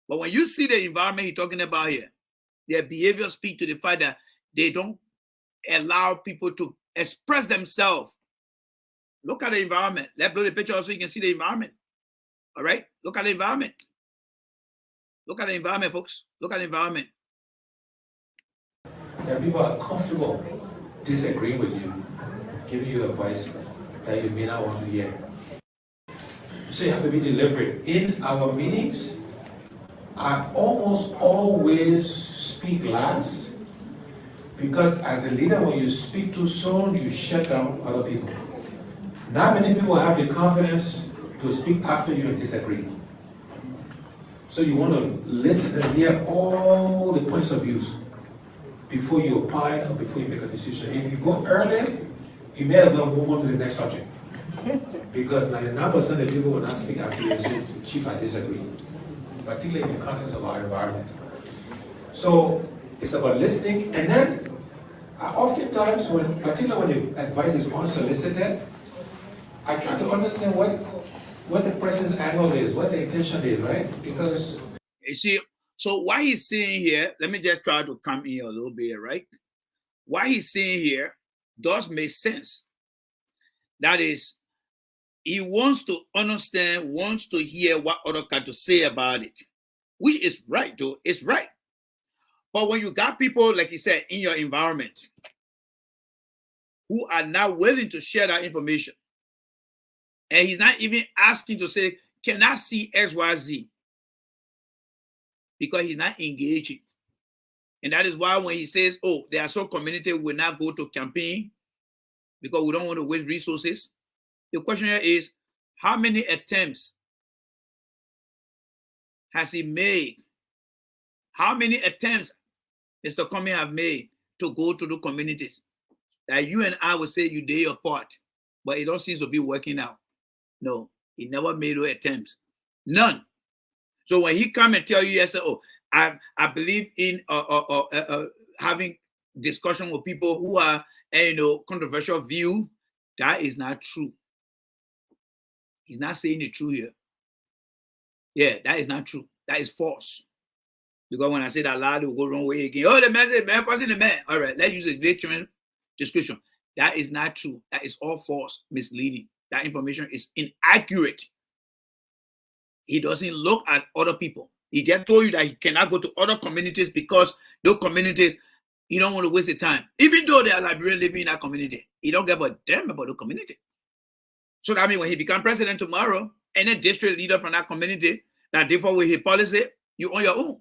S2: But when you see the environment he's talking about here, their behavior speaks to the fact that they don't allow people to express themselves. Look at the environment. Let's blow the picture so you can see the environment. All right? Look at the environment. Look at the environment, folks. Look at the environment.
S5: That people are comfortable disagreeing with you, giving you advice that you may not want to hear. So you have to be deliberate. In our meetings, I almost always speak last Because as a leader, when you speak too soon, you shut down other people. Not many people have the confidence to speak after you and disagree. So you want to listen and hear all the points of views before you opine or before you make a decision. If you go early, you may as well move on to the next subject. Because 99% of the people will not speak after you and say, Chief, I disagree. Particularly in the context of our environment. So it's about listening, and then oftentimes, particularly when the advice is unsolicited, I try to understand what the person's angle is, what the intention is, right? Because
S1: You see, so what he's saying here, let me just try to come in a little bit, right? What he's saying here does make sense. That is, he wants to understand, wants to hear what other got to say about it, which is right, though. It's right. But when you got people, like he said, in your environment who are not willing to share that information, and he's not even asking to say, can I see XYZ? Because he's not engaging. And that is why when he says, oh, there are some community will not go to campaign because we don't want to waste resources. The question here is, how many attempts has he made? How many attempts Mr. Cummings have made to go to the communities that you and I would say you did your part, but it don't seem to be working out? No, he never made those attempts. None. So when he come and tell you, yes, oh, I believe in having discussion with people who are, controversial view, that is not true. He's not saying the truth here. Yeah, that is not true. That is false. Because when I say that loud, it will go wrong way again. Oh, the man said, man, causing the man. All right, let's use a literal description. That is not true. That is all false, misleading. That information is inaccurate. He doesn't look at other people. He just told you that he cannot go to other communities because those communities, he don't want to waste the time. Even though they are Liberians living in that community, he don't give a damn about the community. So that means when he becomes president tomorrow, any district leader from that community that differ with his policy, you on your own.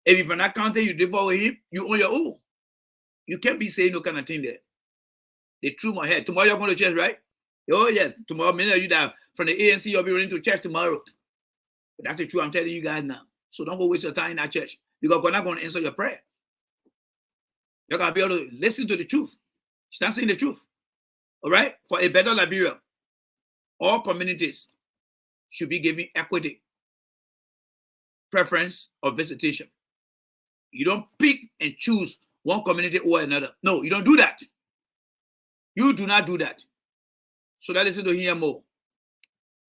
S1: If you're from that county, you differ with him, you on your own. You can't be saying no kind of thing there. They threw my head. Tomorrow you're going to church, right? Oh, yes. Tomorrow, many of you that from the ANC, you'll be running to church tomorrow. But that's the truth I'm telling you guys now. So don't go waste your time in that church. Because God not going to answer your prayer. You're going to be able to listen to the truth. He's not saying the truth. All right? For a better Liberia, all communities should be given equity, preference, or visitation. You don't pick and choose one community or another. No, you don't do that. You do not do that. So that listen to him more.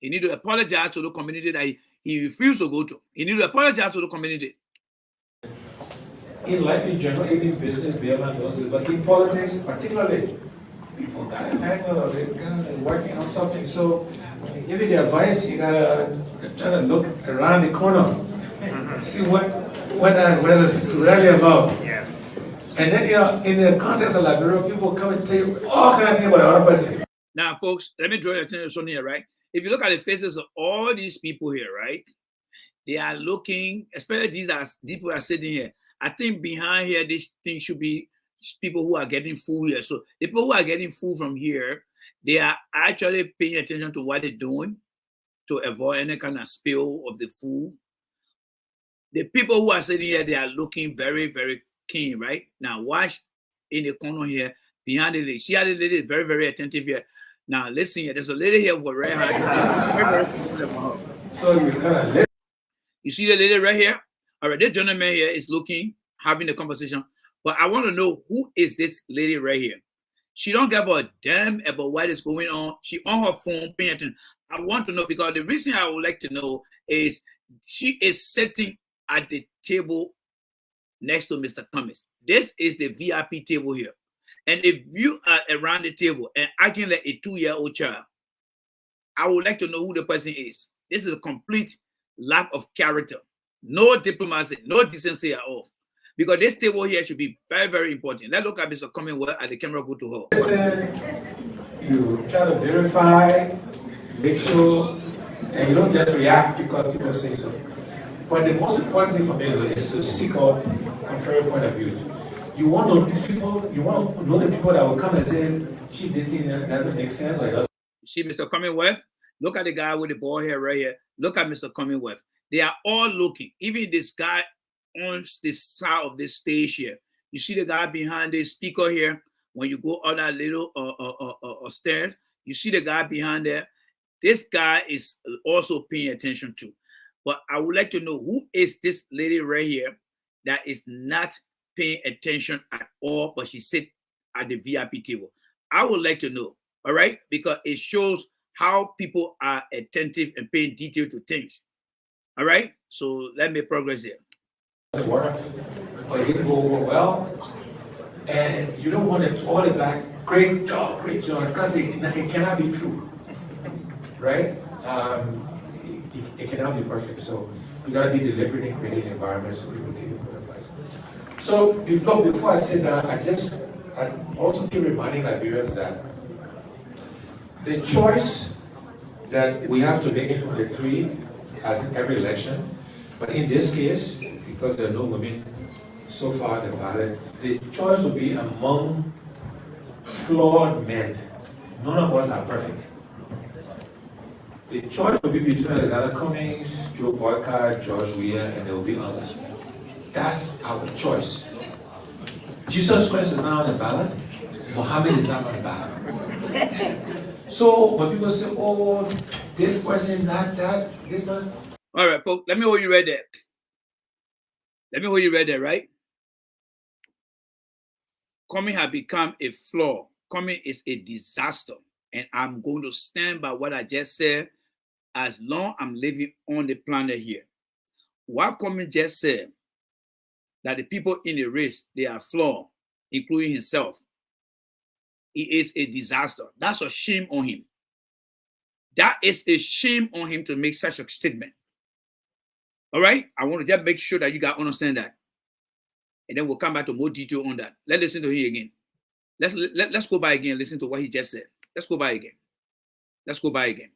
S1: He need to apologize to the community that he refused to go to. He need to apologize to the community.
S5: in life in general, even business, beyond knows it, but in politics particularly, people got an angle, they're working on something. So when you give it the advice, you gotta try to look around the corner, see what that is really about.
S8: Yes.
S5: And then, in the context of Liberia, people come and tell you all kind of things about the other person.
S1: Now, folks, let me draw your attention to something here, right? If you look at the faces of all these people here, right? They are looking, especially these people are sitting here. I think behind here, this thing should be people who are getting food here. So the people who are getting food from here, they are actually paying attention to what they're doing to avoid any kind of spill of the food. The people who are sitting here, they are looking very, very keen, right? Now watch in the corner here, behind the lady. See how the lady is very, very attentive here. Now listen here, there's a lady here with red hair.
S5: So you kind of
S1: You see the lady right here? All right, this gentleman here is looking, having a conversation. But I want to know, who is this lady right here? She don't give a damn about what is going on. She on her phone paying attention. I want to know, because the reason I would like to know is she is sitting at the table next to Mr. Cummings. This is the VIP table here. And if you are around the table and acting like a 2-year-old child, I would like to know who the person is. This is a complete lack of character. No diplomacy, no decency at all. Because this table here should be very, very important. Let's look at Mr. Cummings at the camera go to her.
S5: listen, you try to verify, make sure, and you don't just react because people say so. But the most important thing for me is to seek out contrary point of view. You want to know the people that will come and say, "Chief, this thing doesn't make sense," or it doesn't.
S1: You see Mr. Commonwealth? Look at the guy with the bald hair right here. Look at Mr. Commonwealth. They are all looking. Even this guy on this side of this stage here. You see the guy behind the speaker here. When you go on that little stairs, you see the guy behind there. This guy is also paying attention to. But I would like to know, who is this lady right here that is not paying attention at all, but she sit at the VIP table? I would like to know, all right? Because it shows how people are attentive and paying detail to things. All right? So let me progress here.
S5: Work, but it didn't go over well. And you don't want to all it back, great job, because it cannot be true, right? It cannot be perfect. So you gotta be deliberate in creating an environment so people can put advice. So before I sit down, I also keep reminding Liberians that the choice that we have to make in 2023, as in every election, but in this case, because there are no women so far in the ballot, the choice will be among flawed men. None of us are perfect. The choice will be between Alexander Cummings, Joe Boakai, George Weah, and there will be others. That's our choice. Jesus Christ is not on the ballot. Muhammad is not on the ballot. So when people say, "Oh, this person, not that," this one.
S1: All right, folks, let me hold you right there. Let me hold you right there, right? Coming has become a flaw. Coming is a disaster. And I'm going to stand by what I just said as long as I'm living on the planet here. What Coming just said, that the people in the race, they are flawed, including himself. He is a disaster. That's a shame on him. That is a shame on him to make such a statement. All right? I want to just make sure that you guys understand that. And then we'll come back to more detail on that. Let's listen to him again. Let's go by again and listen to what he just said. Let's go by again. Let's go by again.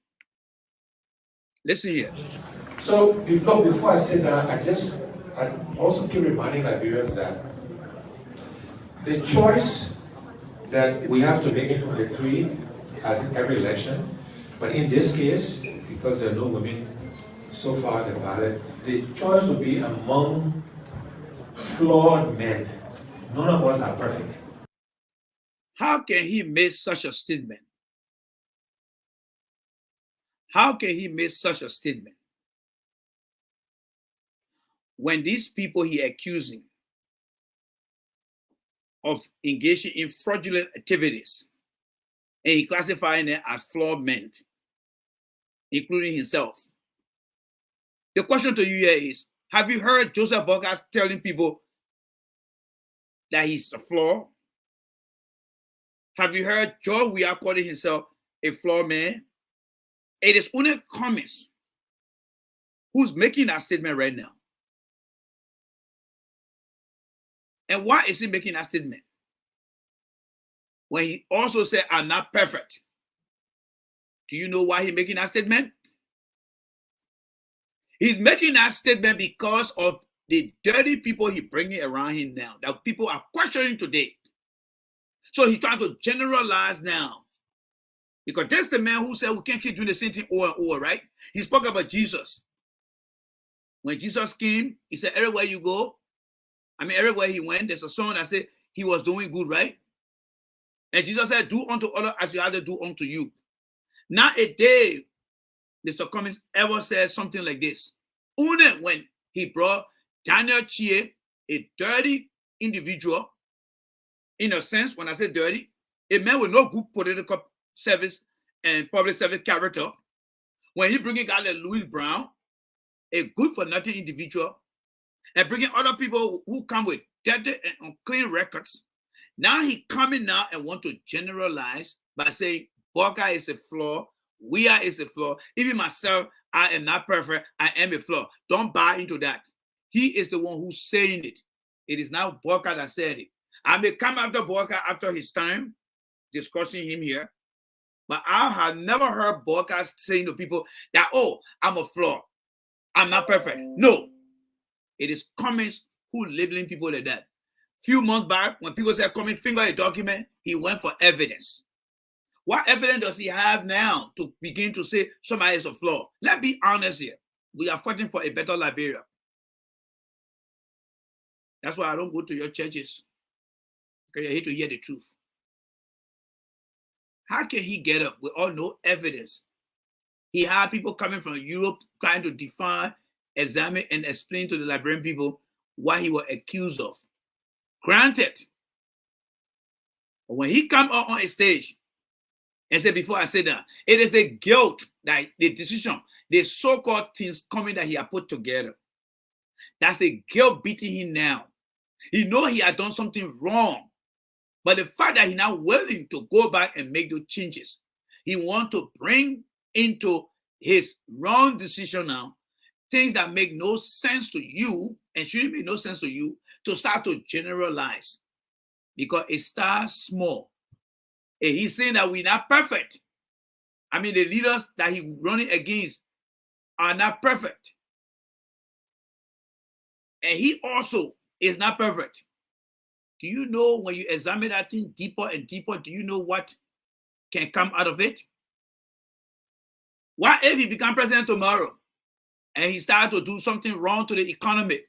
S1: Listen here.
S5: So before I sit down, I also keep reminding Liberians that the choice that we have to make in 2023, as in every election, but in this case, because there are no women so far in the ballot, the choice will be among flawed men. None of us are perfect.
S1: How can he make such a statement? How can he make such a statement? When these people he accusing of engaging in fraudulent activities, and he classifying them as flawed men, including himself. The question to you here is, have you heard Joseph Boakai telling people that he's a flaw? Have you heard George Weah calling himself a flawed man? It is only Cummings who's making that statement right now. And why is he making that statement? When he also said, "I'm not perfect." Do you know why he's making that statement? He's making that statement because of the dirty people he's bringing around him now, that people are questioning today. So he's trying to generalize now. Because that's the man who said we can't keep doing the same thing over and over, right? He spoke about Jesus. When Jesus came, he said, everywhere you go, everywhere he went, there's a song that said he was doing good, right? And Jesus said, do unto others as you have to do unto you. Not a day Mr. Cummings ever said something like this. Only when he brought Daniel Chie, a dirty individual, in a sense, when I say dirty, a man with no good political service and public service character. When he bringing guys like Louis Brown, a good for nothing individual, and bringing other people who come with dirty and unclean records. Now he coming now and want to generalize by saying Boakai is a flaw, Weah is a flaw, even myself, I am not perfect, I am a flaw. Don't buy into that. He is the one who's saying it. It is now Boakai that said it. I may come after Boakai after his time, discussing him here, but I have never heard Boakai saying to people that, oh, I'm a flaw, I'm not perfect. No. It is Cummings who labeling people like that. Few months back, when people said come and finger a document, he went for evidence. What evidence does he have now to begin to say somebody is a flaw? Let's be honest here. We are fighting for a better Liberia. That's why I don't go to your churches, because you're here to hear the truth. How can he get up with all no evidence? He had people coming from Europe trying to define, examine, and explain to the Liberian people what he was accused of. Granted, but when he come up on a stage and say, before I say that, it is the guilt, that the decision, the so-called things coming that he had put together. That's the guilt beating him now. He know he had done something wrong, but the fact that he's now willing to go back and make those changes, he wants to bring into his wrong decision now things that make no sense to you and shouldn't make no sense to you, to start to generalize, because it starts small. And he's saying that we're not perfect. I mean, the leaders that he's running against are not perfect. And he also is not perfect. Do you know, when you examine that thing deeper and deeper, do you know what can come out of it? What if he becomes president tomorrow and he starts to do something wrong to the economy,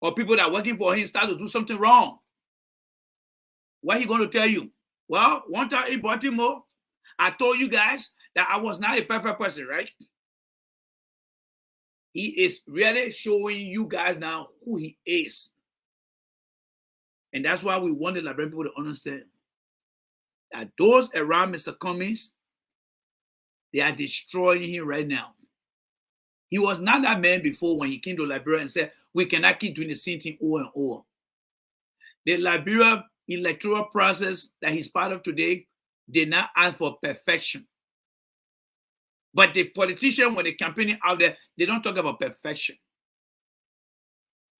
S1: or people that are working for him start to do something wrong? What are he going to tell you? Well, one time in Baltimore, I told you guys that I was not a perfect person, right? He is really showing you guys now who he is. And that's why we want the Liberian people to understand that those around Mr. Cummings, they are destroying him right now. He was not that man before when he came to Liberia and said, we cannot keep doing the same thing over and over. The Liberia electoral process that he's part of today did not ask for perfection. But the politicians, when they're campaigning out there, they don't talk about perfection.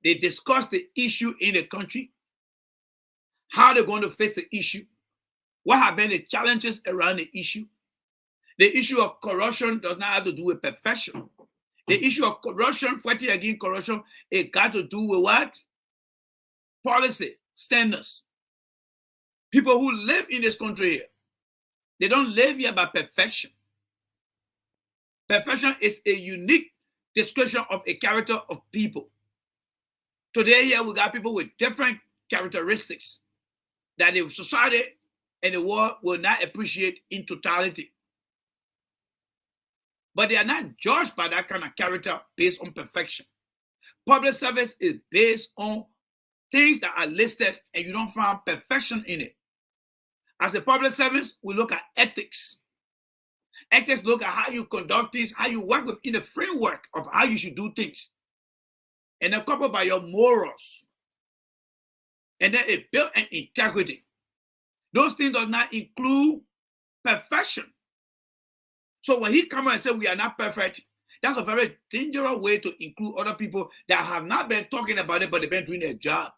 S1: They discuss the issue in the country, how they're going to face the issue, what have been the challenges around the issue. The issue of corruption does not have to do with perfection. The issue of corruption, fighting against corruption, it got to do with what? Policy, standards. People who live in this country here, they don't live here by perfection. Perfection is a unique description of a character of people. Today here, we got people with different characteristics that the society and the world will not appreciate in totality. But they are not judged by that kind of character based on perfection. Public service is based on things that are listed and you don't find perfection in it. As a public service, we look at ethics. Ethics look at how you conduct things, how you work within the framework of how you should do things. And then coupled by your morals. And then it built an integrity. Those things do not include perfection. So when he comes and says we are not perfect, that's a very dangerous way to include other people that have not been talking about it, but they've been doing their job.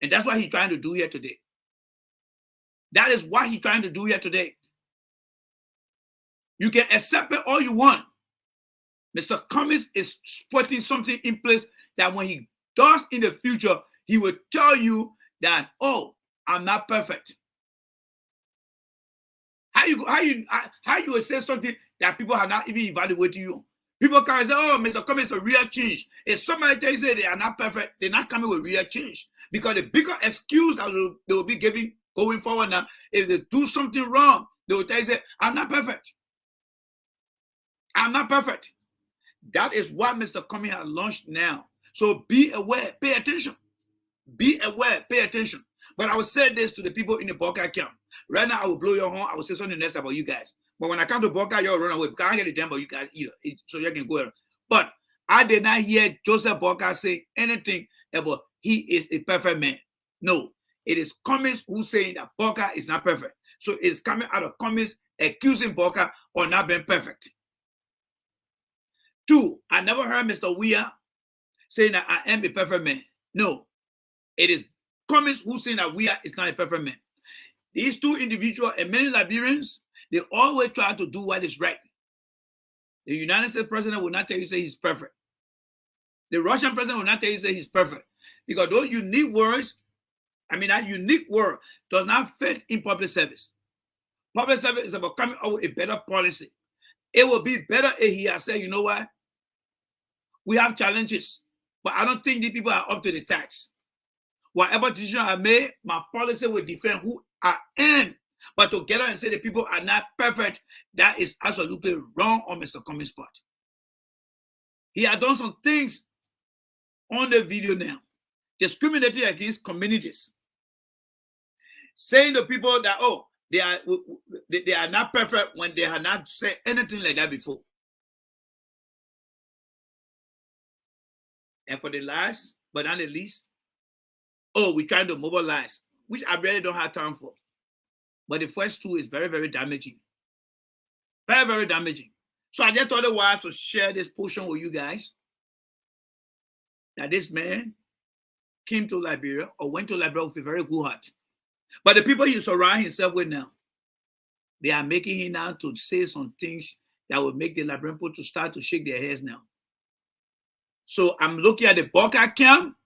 S1: And that's what he's trying to do here today. That is what he's trying to do here today. You can accept it all you want. Mr. Cummings is putting something in place that when he does in the future, he will tell you that, oh, I'm not perfect. How you will say something that people have not even evaluated you? People can say, oh, Mr. Cummings is a real change. If somebody tells you they are not perfect, they're not coming with real change. Because the bigger excuse that they will be giving going forward now, if they do something wrong, they will tell you, I'm not perfect. I'm not perfect. That is what Mr. Cummings has launched now. So be aware, pay attention. Be aware, pay attention. But I will say this to the people in the Boakai camp. Right now, I will blow your horn. I will say something else about you guys. But when I come to Boakai, you'll run away because I don't get a damn about you guys either. So you can go ahead. But I did not hear Joseph Boakai say anything about he is a perfect man. No, it is Cummings who's saying that Boakai is not perfect. So it's coming out of Cummings accusing Boakai of not being perfect. 2, I never heard Mr. Weah saying that I am a perfect man. No, it is Cummings who's saying that Weah is not a perfect man. These two individuals and many Liberians, they always try to do what is right. The United States president will not tell you say he's perfect. The Russian president will not tell you say he's perfect. Because those unique words, that unique word does not fit in public service. Public service is about coming up with a better policy. It will be better if he has said, you know what? We have challenges, but I don't think these people are up to the task. Whatever decision I made, my policy will defend who I am. But to get out and say the people are not perfect, that is absolutely wrong on Mr. Cummings' part. He had done some things on the video now, discriminating against communities, saying to people that, oh, they are not perfect when they have not said anything like that before. And for the last, but not the least, oh, we're trying to mobilize, which I really don't have time for. But the first two is very, very damaging. Very, very damaging. So I just thought it was to share this portion with you guys. That this man came to Liberia or went to Liberia with a very good heart. But the people he surrounds himself with now, they are making him now to say some things that will make the Liberian people to start to shake their heads now. So I'm looking at the Boakai camp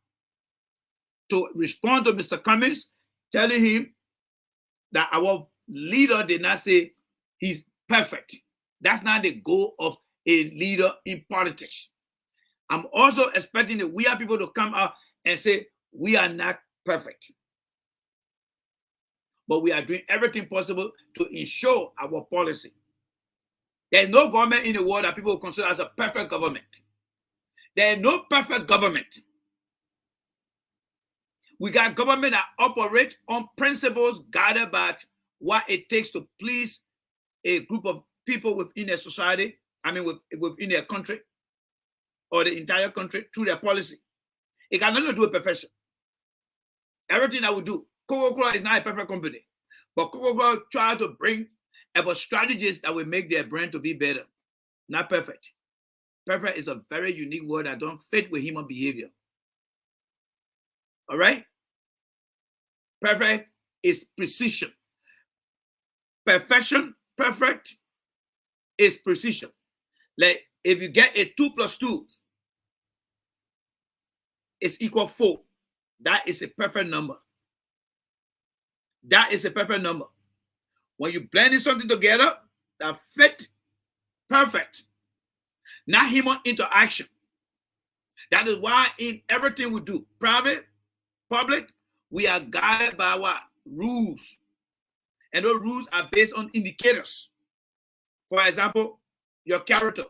S1: to respond to Mr. Cummings, telling him that our leader did not say he's perfect. That's not the goal of a leader in politics. I'm also expecting that we are people to come out and say we are not perfect, but we are doing everything possible to ensure our policy. There's no government in the world that people consider as a perfect government. There is no perfect government. We got government that operate on principles guided by what it takes to please a group of people within a society, within their country or the entire country through their policy. It got nothing to do with perfection. Everything that we do, Coca-Cola is not a perfect company, but Coca-Cola try to bring about strategies that will make their brand to be better. Not perfect. Perfect is a very unique word that don't fit with human behavior. All right? Perfect is precision. Perfect is precision. Like if you get a 2 plus 2 is equal 4. That is a perfect number. That is a perfect number. When you blend something together, that fit perfect. Not human interaction. That is why in everything we do, private, public, we are guided by what? Rules. And those rules are based on indicators. For example, your character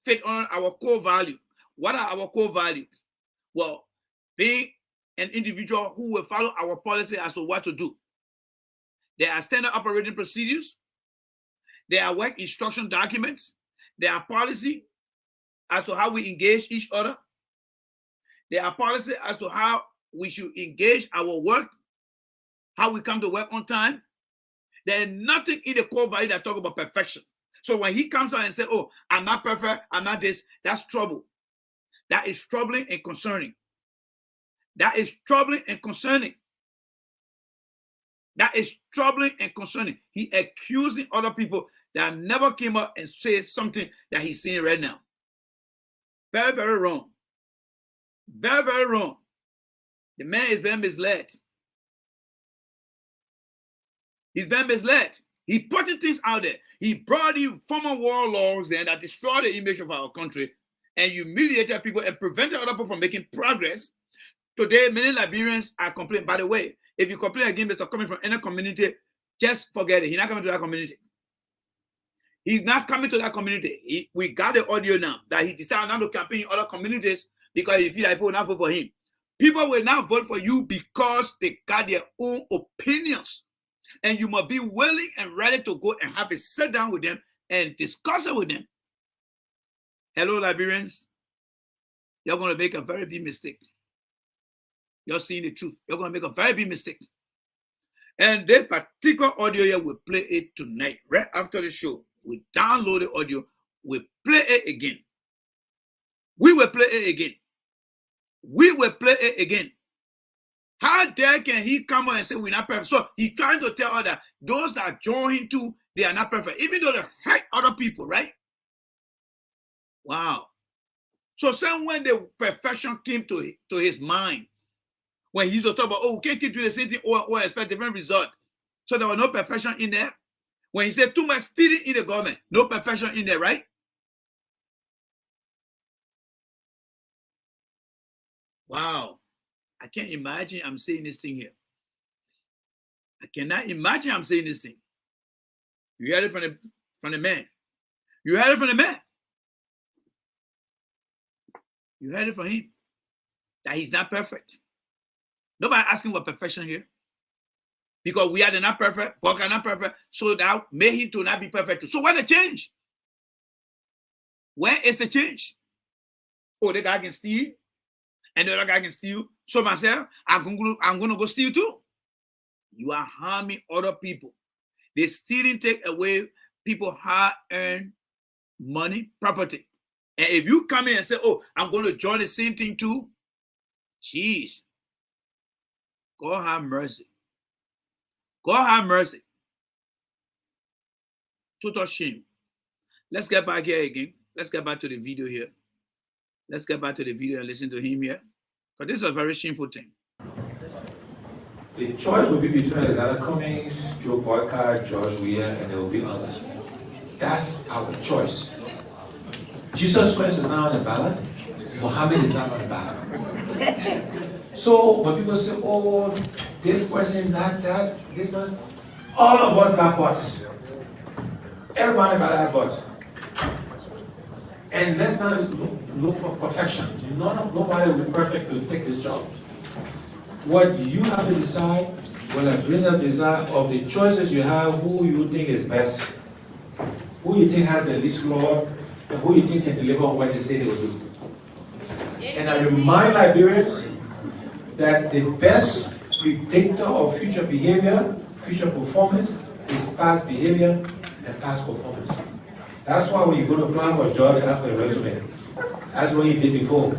S1: fit on our core value. What are our core values? Well, being an individual who will follow our policy as to what to do. There are standard operating procedures. There are work instruction documents. There are policy as to how we engage each other. There are policy as to how we should engage our work, how we come to work on time. There is nothing in the core value that talk about perfection. So when he comes out and says, oh, I'm not perfect, I'm not this, that's trouble. That is troubling and concerning. That is troubling and concerning. That is troubling and concerning. He accusing other people that never came up and said something that he's saying right now. Very, very wrong. Very, very wrong. The man is being misled. He's been misled. He putting things out there. He brought in former warlords then that destroyed the image of our country and humiliated people and prevented other people from making progress. Today, many Liberians are complaining. By the way, if you complain against Mr. coming from any community, just forget it. He's not coming to that community. He's not coming to that community. We got the audio now that he decided not to campaign in other communities because he feels like people will not vote for him. People will not vote for you because they got their own opinions. And you must be willing and ready to go and have a sit down with them and discuss it with them. Hello, Liberians. You're going to make a very big mistake. You're seeing the truth. You're going to make a very big mistake. And this particular audio here, we'll play it tonight, right after the show. We download the audio. We play it again. We will play it again. We will play it again. How dare can he come out and say we're not perfect? So he's trying to tell us that those that join him too, they are not perfect, even though they hurt other people, right? Wow. So when the perfection came to his mind, when he used to talk about, oh, we can't keep doing the same thing or expect different result. So there was no perfection in there. When he said too much stealing in the government, no perfection in there, right? Wow. I can't imagine I'm saying this thing here. I cannot imagine I'm saying this thing. You heard it from the man. You heard it from the man. You heard it from him. That he's not perfect. Nobody asking for perfection here. Because we are not perfect, Boakai not perfect, so that made him to not be perfect too. So where's the change? Where is the change? Oh, the guy can steal, and the other guy can steal. So myself, I'm gonna go steal too. You are harming other people. They stealing take away people hard-earned money, property. And if you come in and say, oh, I'm going to join the same thing too, jeez. God have mercy. God have mercy. Total shame. Let's get back here again. Let's get back to the video here. Let's get back to the video and listen to him here. Because this is a very shameful thing.
S5: The choice will be between Alexander Cummings, Joe Boakai, George Weah, and there will be others. That's our choice. Jesus Christ is not on the ballot. Muhammad is not on the ballot. So when people say, oh, this person, not that, this one, all of us got butts. Everybody got butts. And let's not look for perfection. Nobody will be perfect to take this job. What you have to decide, when I bring up desire of the choices you have, who you think is best, who you think has the least flaw, and who you think can deliver on what they say they will do. And I remind Liberians that the best predictor of future behavior, future performance, is past behavior and past performance. That's why when you go to apply for a job, they have a resume. That's what you did before.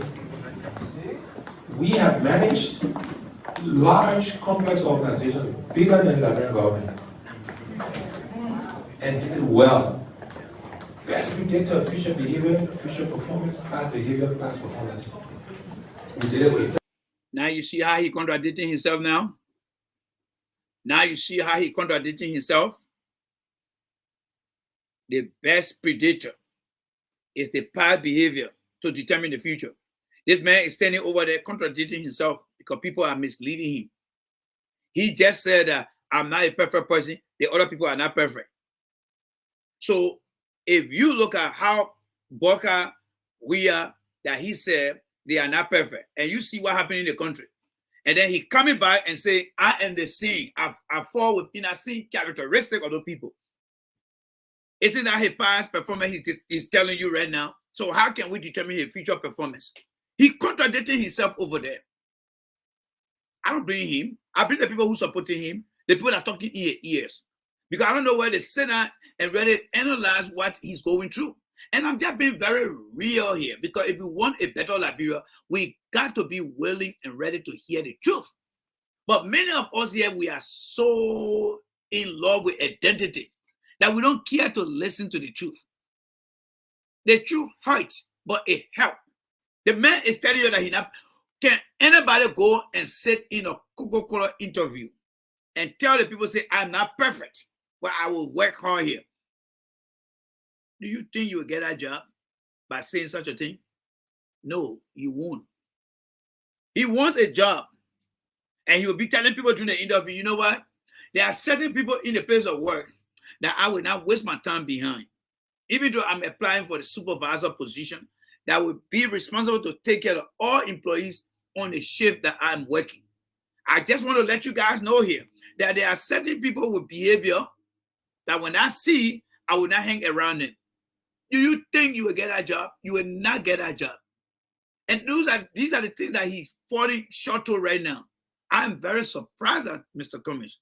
S5: We have managed large, complex organizations, bigger than the Liberian government, and did it well. Best predictor of future behavior, future performance, past behavior, past performance. We did it with.
S1: Now you see how he contradicting himself now? Now you see how he contradicting himself? The best predictor is the past behavior to determine the future. This man is standing over there contradicting himself because people are misleading him. He just said that I'm not a perfect person. The other people are not perfect. So if you look at how Boakai, Weah, that he said they are not perfect, and you see what happened in the country, and then he coming back and say, I am the same. I fall within a same characteristic of those people. Isn't that his past performance he's telling you right now? So how can we determine his future performance? He contradicted himself over there. I don't blame him. I blame the people who supported him, the people that are talking in his ears. Because I don't know where they sit down and really analyze what he's going through. And I'm just being very real here. Because if we want a better Liberia, we got to be willing and ready to hear the truth. But many of us here, we are so in love with identity that we don't care to listen to the truth. The truth hurts, but it helps. The man is telling you that he not. Can anybody go and sit in a Coca-Cola interview and tell the people, say, I'm not perfect, but I will work hard here? Do you think you will get that job by saying such a thing? No, you won't. He wants a job, and he will be telling people during the interview, you know what? There are certain people in the place of work that I will not waste my time behind. Even though I'm applying for the supervisor position, that will be responsible to take care of all employees on the shift that I'm working. I just want to let you guys know here that there are certain people with behavior that when I see, I will not hang around them. Do you think you will get that job? You will not get that job. And these are the things that he's falling short to right now. I'm very surprised at Mr. Cummings.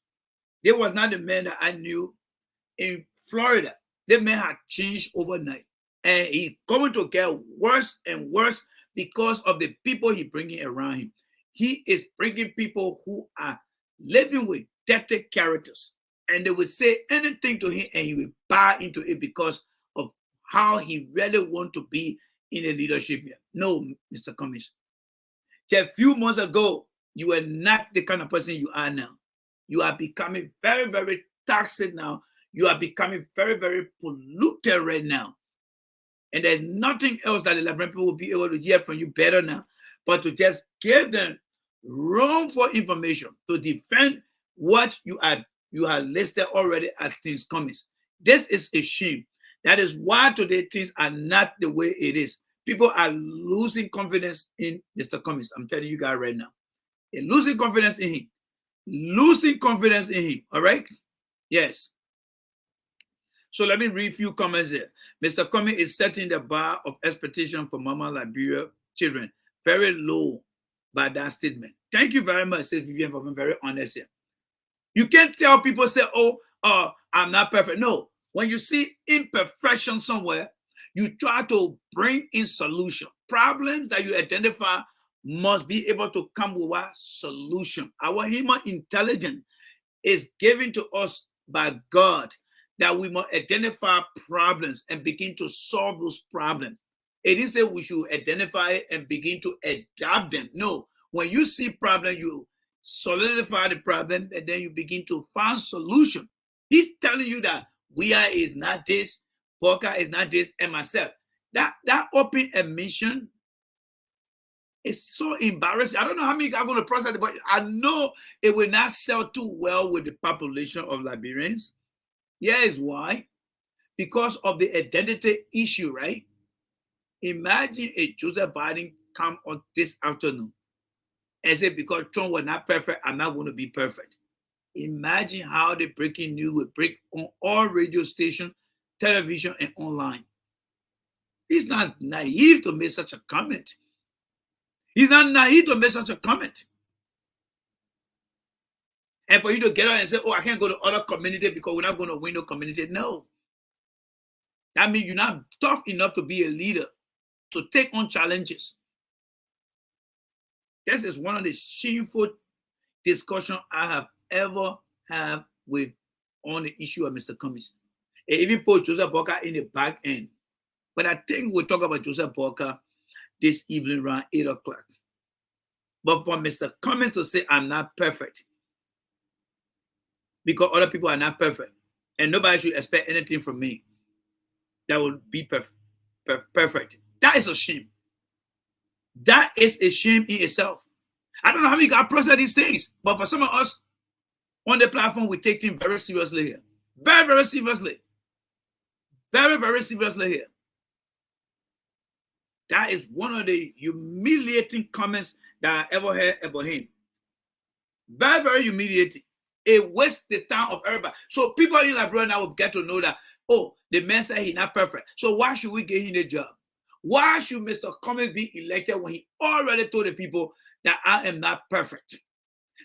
S1: They was not the man that I knew in Florida. The man had changed overnight. And he's going to get worse and worse because of the people he's bringing around him. He is bringing people who are living with dirty characters. And they will say anything to him and he will buy into it because of how he really wants to be in the leadership here. No, Mr. Cummings. Just a few months ago, You were not the kind of person you are now. You are becoming very, very toxic now. You are becoming very, very polluted right now. And there's nothing else that the Liberian people will be able to hear from you better now, but to just give them room for information to defend what you have listed already as things coming. This is a shame. That is why today things are not the way it is. People are losing confidence in Mr. Cummings. I'm telling you guys right now. They're losing confidence in him. Losing confidence in him. All right? Yes. So let me read a few comments here. Mr. Cummings is setting the bar of expectation for Mama Liberia children very low by that statement. Thank you very much, says Vivian, for being very honest here. You can't tell people, say, oh, I'm not perfect. No. When you see imperfection somewhere, you try to bring in solution. Problems that you identify must be able to come with a solution. Our human intelligence is given to us by God that we must identify problems and begin to solve those problems. It didn't say we should identify it and begin to adapt them. No, when you see problem, you solidify the problem and then you begin to find solution. He's telling you that we are is not this, Boakai is not this, and myself. That open admission is so embarrassing. I don't know how many are going to process it, but I know it will not sell too well with the population of Liberians. Here's why. Because of the identity issue, right? Imagine a Joseph Biden come on this afternoon and say, because Trump was not perfect, I'm not going to be perfect. Imagine how the breaking news will break on all radio stations, television, and online. He's not naive to make such a comment. He's not naive to make such a comment. And for you to get out and say, oh, I can't go to other community because we're not going to win no community. No. That means you're not tough enough to be a leader, to take on challenges. This is one of the shameful discussions I have ever had with on the issue of Mr. Cummings. It even put Joseph Boakai in the back end. But I think we'll talk about Joseph Boakai this evening around 8 o'clock. But for Mr. Cummings to say, I'm not perfect, because other people are not perfect, and nobody should expect anything from me that will be perfect. That is a shame. That is a shame in itself. I don't know how we got process these things, but for some of us on the platform, we take things very seriously here. Very, very seriously. Very, very seriously here. That is one of the humiliating comments that I ever heard about him. Very, very humiliating. It wastes the time of everybody. So people in Liberia now will get to know that, oh, the man said he's not perfect. So why should we give him the job? Why should Mr. Cummings be elected when he already told the people that I am not perfect?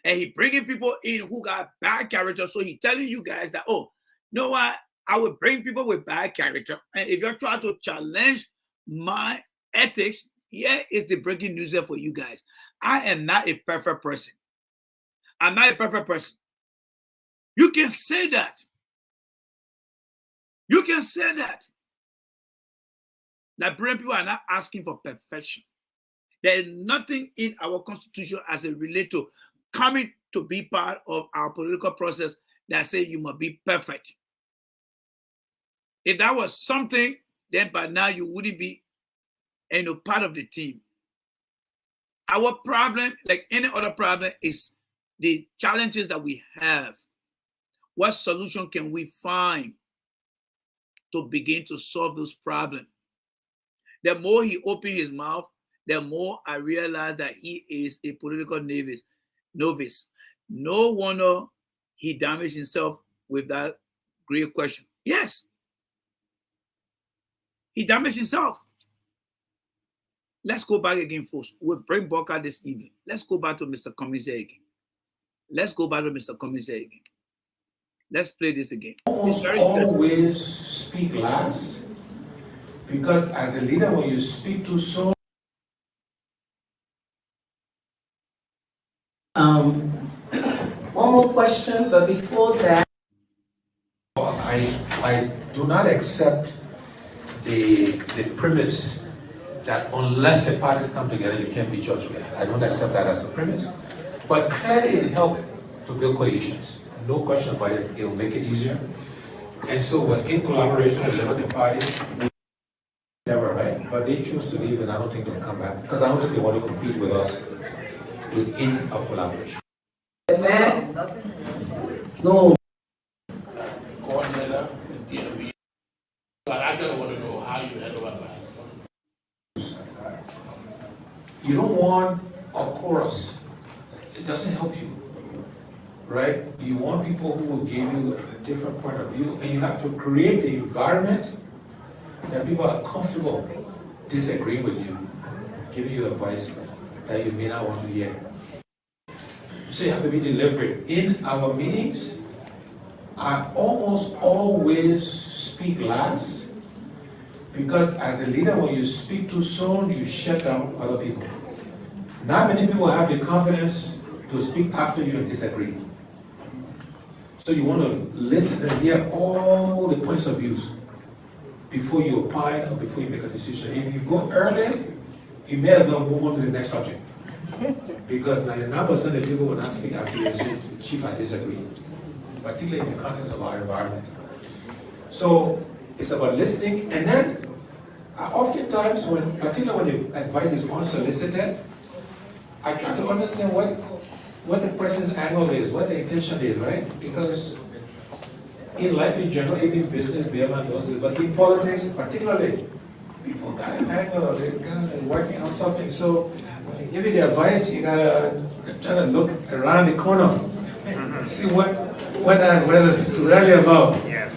S1: And he bringing people in who got bad character. So he telling you guys that, oh, you know what? I will bring people with bad character. And if you're trying to challenge my ethics, here is the breaking news here for you guys. I am not a perfect person. I'm not a perfect person. You can say that. You can say that. Liberian people are not asking for perfection. There is nothing in our constitution as it relates to coming to be part of our political process that says you must be perfect. If that was something, then by now you wouldn't be part of the team. Our problem, like any other problem, is the challenges that we have. What solution can we find to begin to solve those problems? The more he opened his mouth, the more I realized that he is a political novice. No wonder he damaged himself with that great question. Yes. He damaged himself. Let's go back again, folks. We'll bring Boakai this evening. Let's go back to Mr. Cummings again. Let's go back to Mr. Cummings again. Let's play this again.
S5: Always speak last, because as a leader, when you speak too soon,
S6: One more question, but before that,
S5: I do not accept the premise that unless the parties come together, you can't be judged with. I don't accept that as a premise. But clearly it helped to build coalitions. No question about it, it will make it easier. And so we're in collaboration with the Liberty Party, never, right? But they choose to leave and I don't think they'll come back. Because I don't think they want to compete with us within a collaboration.
S6: Man, no.
S7: Coordinator, the DMV. But I just want to know how you handle advice.
S5: You don't want a chorus. It doesn't help you, right? You want people who will give you a different point of view, and you have to create the environment that people are comfortable disagreeing with you, giving you advice that you may not want to hear. So you have to be deliberate. In our meetings, I almost always speak last, because as a leader, when you speak too soon, you shut down other people. Not many people have the confidence to speak after you and disagree. So you want to listen and hear all the points of views before you opine or before you make a decision. If you go early, you may as well move on to the next subject. Because 99% of the people will not speak after you and say, Chief, I disagree. Particularly in the context of our environment. So it's about listening, and then oftentimes, particularly when the advice is unsolicited, I try to understand what the person's angle is, what the intention is, right? Because in life in general, even in business, everyone knows it, but in politics, particularly, people got an angle, they're kind of working on something. So when you give you the advice, you gotta try to look around the corner, see what it's really about.
S3: Yes.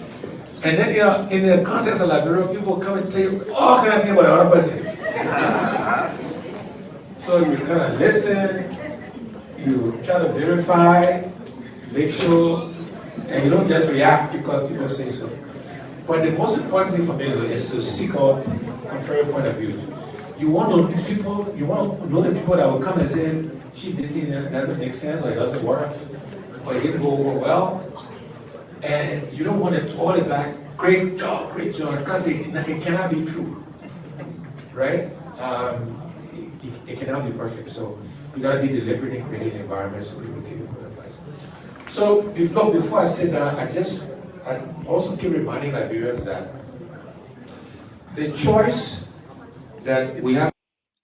S5: And then, you know, in the context of Liberia, people come and tell you all kind of things about the other person. So you kind of listen, you try to verify, make sure, and you don't just react because people say so. But the most important thing for me is to seek out contrary point of views. You want to know the people that will come and say, gee, this thing doesn't make sense, or it doesn't work, or it didn't go over well. And you don't want to hold it back. Great job, because it cannot be true, right? It cannot be perfect. So you gotta be deliberate in creating an environment so people give you good advice. So before I sit down, I also keep reminding Liberians that the choice that we have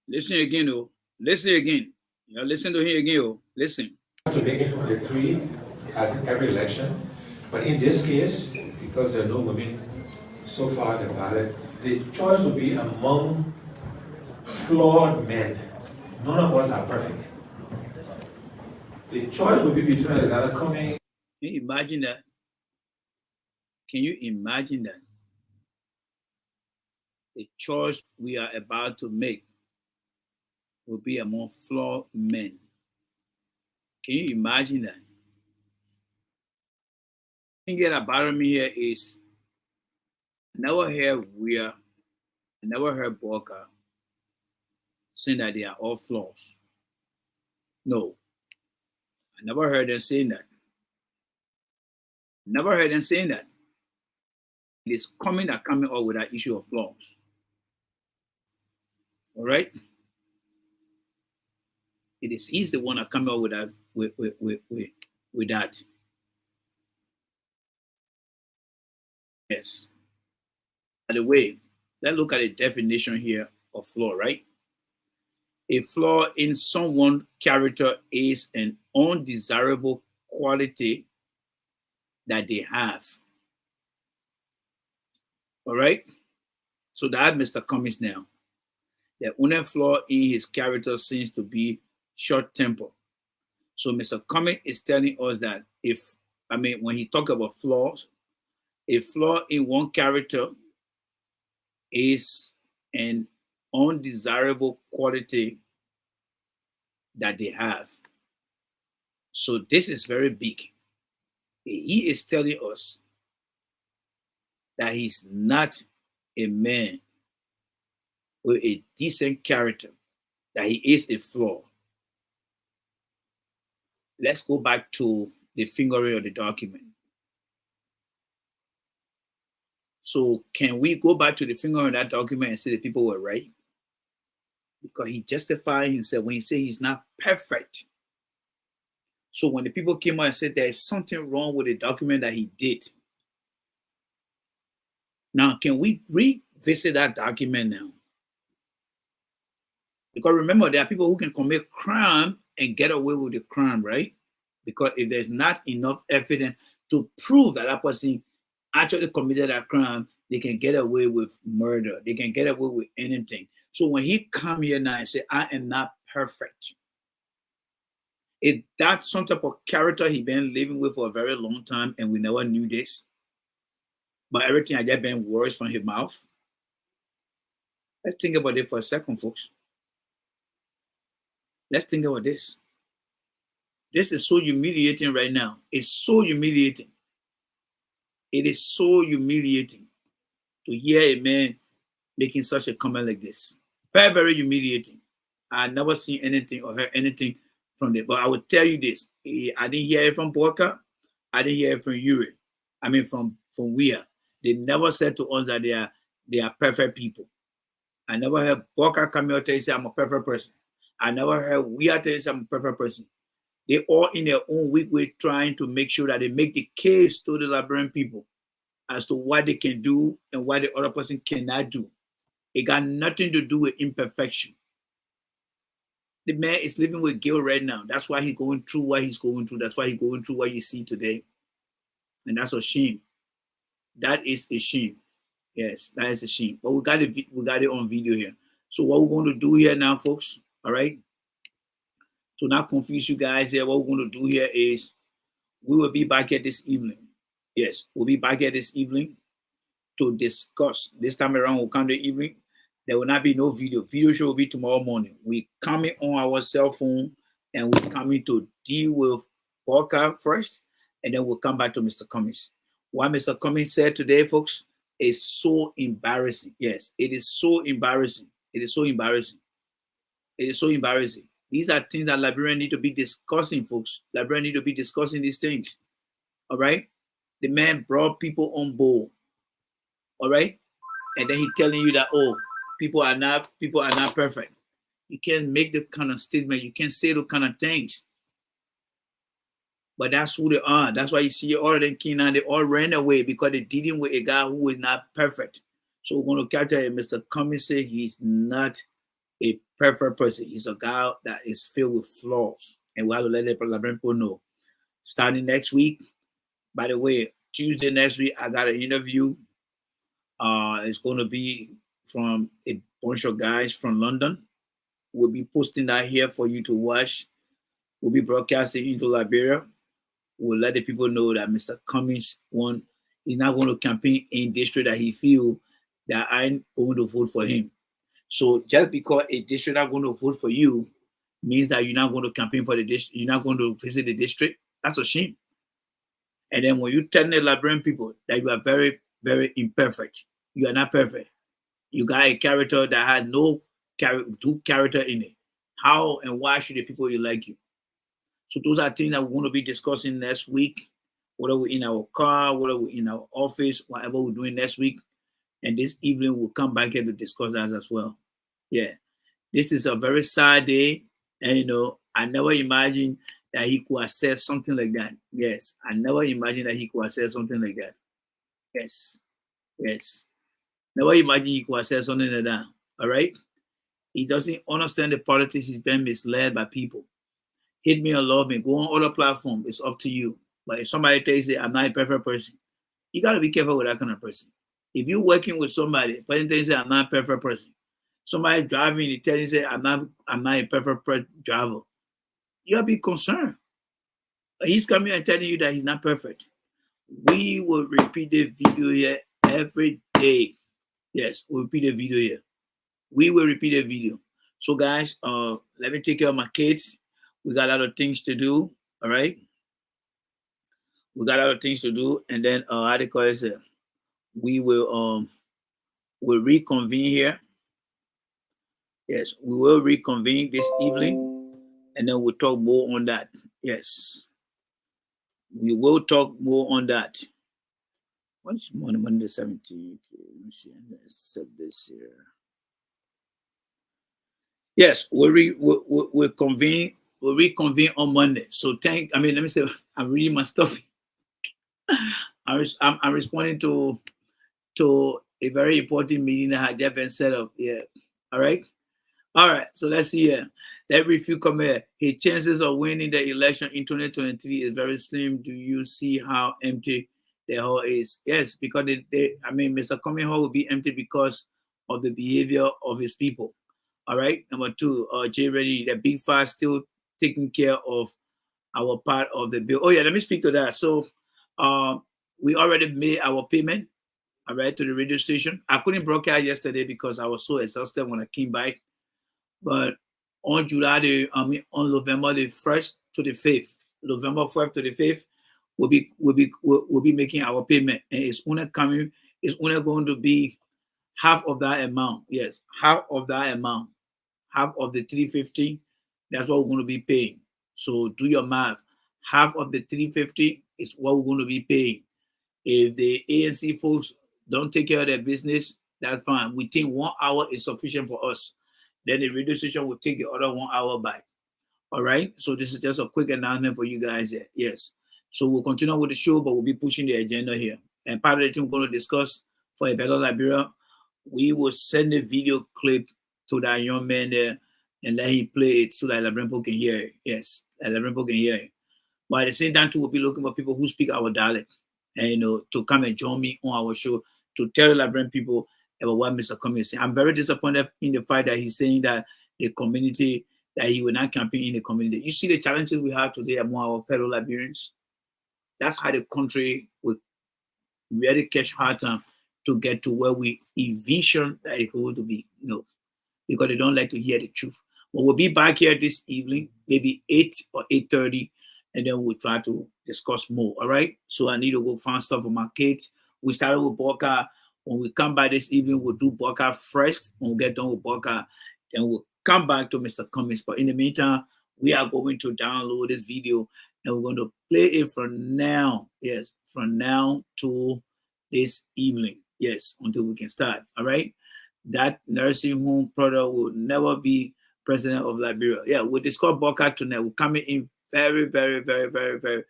S1: Listen again, oh. Listen again. You listen to him again, oh. Listen.
S5: to make it 23, as in every election. But in this case, because there are no women so far in the ballot, the choice will be among flawed men. None of us are perfect. The choice will be between Alexander Cumming.
S1: Can you imagine that? Can you imagine that? The choice we are about to make will be among flawed men. Can you imagine that? The thing that bothers me here is I never heard Boakai saying that they are all flaws. No. I never heard them saying that. Never heard them saying that. It is coming up with that issue of flaws. All right? He's the one that coming up with that with that. Yes. By the way, let's look at the definition here of flaw, right? A flaw in someone's character is an undesirable quality that they have. All right? So that Mr. Cummings now. The only flaw in his character seems to be short temper. So Mr. Cummings is telling us that when he talks about flaws, a flaw in one character is an undesirable quality that they have. So this is very big. He is telling us that he's not a man with a decent character, that he is a flaw. Let's go back to the fingering of the document. So can we go back to the fingering of that document and say the people were right? Because he justified himself when he said he's not perfect. So when the people came out and said there is something wrong with the document that he did, now can we revisit that document now? Because remember, there are people who can commit crime and get away with the crime, right? Because if there's not enough evidence to prove that that person actually committed that crime, they can get away with murder. They can get away with anything. So when he come here now and say, I am not perfect, if that's some type of character he been living with for a very long time and we never knew this, but everything had just been words from his mouth. Let's think about it for a second, folks. Let's think about this. This is so humiliating right now. It's so humiliating. It is so humiliating to hear a man making such a comment like this. Very, very humiliating. I never seen anything or heard anything from it. But I will tell you this. I didn't hear it from Boakai. I didn't hear it from Yuri. I mean from Wea. They never said to us that they are perfect people. I never heard Boakai come out and say I'm a perfect person. I never heard Wea tell you I'm a perfect person. They all in their own weak way trying to make sure that they make the case to the Liberian people as to what they can do and what the other person cannot do. It got nothing to do with imperfection. The man is living with guilt right now. That's why he's going through what he's going through. That's why he's going through what you see today. And that's a shame. That is a shame. Yes, that is a shame. But we got it on video here. So what we're going to do here now, folks, all right? To not confuse you guys here, what we're going to do here is we will be back here this evening. Yes, we'll be back here this evening to discuss. This time around, we'll come the evening. There will not be no video. Video show will be tomorrow morning. We coming on our cell phone and we're coming to deal with Boakai first, and then we'll come back to Mr. Cummings. What Mr. Cummings said today, folks, is so embarrassing. Yes, it is so embarrassing. It is so embarrassing. It is so embarrassing. These are things that Liberians need to be discussing, folks. Liberians need to be discussing these things. All right? The man brought people on board. All right? And then he telling you that, oh, people are not perfect. You can't make the kind of statement. You can't say those kind of things. But that's who they are. That's why you see all of them Keenan, they all ran away because they're dealing with a guy who is not perfect. So we're going to capture Mr. Cummings say he's not a perfect person. He's a guy that is filled with flaws. And we have to let the people know. Starting next week, by the way, Tuesday next week, I got an interview. It's going to be from a bunch of guys from London. We'll be posting that here for you to watch. We'll be broadcasting into Liberia. We'll let the people know that Mr. Cummings is not going to campaign in district that he feel that I'm going to vote for him. So just because a district not going to vote for you means that you're not going to campaign for the district, you're not going to visit the district. That's a shame. And then when you tell the Liberian people that you are very, very imperfect, you are not perfect. You got a character that has no character in it. How and why should the people elect you? So those are things that we're going to be discussing next week, whether we're in our car, whether we're in our office, whatever we're doing next week. And this evening, we'll come back here to discuss that as well. Yeah. This is a very sad day. And, I never imagined that he could have said something like that. Yes. I never imagined that he could have said something like that. Yes. Yes. Never imagined he could have said something like that. All right? He doesn't understand the politics. He's been misled by people. Hate me or love me. Go on other platforms. It's up to you. But if somebody tells you I'm not a perfect person, you got to be careful with that kind of person. If you're working with somebody, person tells you I'm not a perfect person. Somebody driving, he tells you I'm not a perfect driver. You got to be concerned. He's coming and telling you that he's not perfect. We will repeat the video here every day. Yes, we'll repeat the video here. We will repeat the video. So guys, let me take care of my kids. We got a lot of things to do. All right. We got a lot of things to do. And then how do call it? We will we'll reconvene here. Yes, we will reconvene this evening. And then we'll talk more on that. Yes. We will talk more on that. What's Monday the 17th? Okay, let me see. Let's set this here. Yes, we'll convene we'll reconvene on Monday. So let me say, I'm reading my stuff. I'm responding to a very important meeting that had just been set up. Yeah. All right. So let's see here. Let review come here. His chances of winning the election in 2023 is very slim. Do you see how empty the hall is? Yes, because Mr. Cumming Hall will be empty because of the behavior of his people. All right. Number two, Jay Reddy, the big five still taking care of our part of the bill. Oh yeah, let me speak to that. So, we already made our payment. All right, to the radio station. I couldn't broadcast yesterday because I was so exhausted when I came back. But on on November the 1st to the 5th, November 4th to the 5th, we'll be making our payment, and it's only going to be half of that amount. Yes, half of that amount, half of the 350. That's what we're going to be paying. So do your math. Half of the 350 is what we're going to be paying. If the ANC folks don't take care of their business, that's fine. We think 1 hour is sufficient for us. Then the radio station will take the other 1 hour back. All right. So this is just a quick announcement for you guys here. Yes. So we'll continue with the show, but we'll be pushing the agenda here. And part of the thing we're going to discuss for a better Liberia, we will send a video clip to that young man there and let him play it so that Liberian people can hear it. Yes, that Liberian people can hear it. But at the same time, too, we'll be looking for people who speak our dialect and, to come and join me on our show to tell the Liberian people about what Mr. Cummings is saying. I'm very disappointed in the fact that he's saying that the community, that he will not campaign in the community. You see the challenges we have today among our fellow Liberians? That's how the country will really catch hard time to get to where we envision that it's going to be. Because they don't like to hear the truth. But we'll be back here this evening, maybe 8 or 8:30, and then we'll try to discuss more. All right. So I need to go find stuff for my kids. We started with Boakai. When we come back this evening, we'll do Boakai first. When we get done with Boakai, then we'll come back to Mr. Cummings. But in the meantime, we are going to download this video and we're going to play it from now. Yes, from now to this evening. Yes, until we can start. All right. That nursing home product will never be president of Liberia. Yeah, we'll discuss Boakai tonight. We're coming in very, very, very, very, very,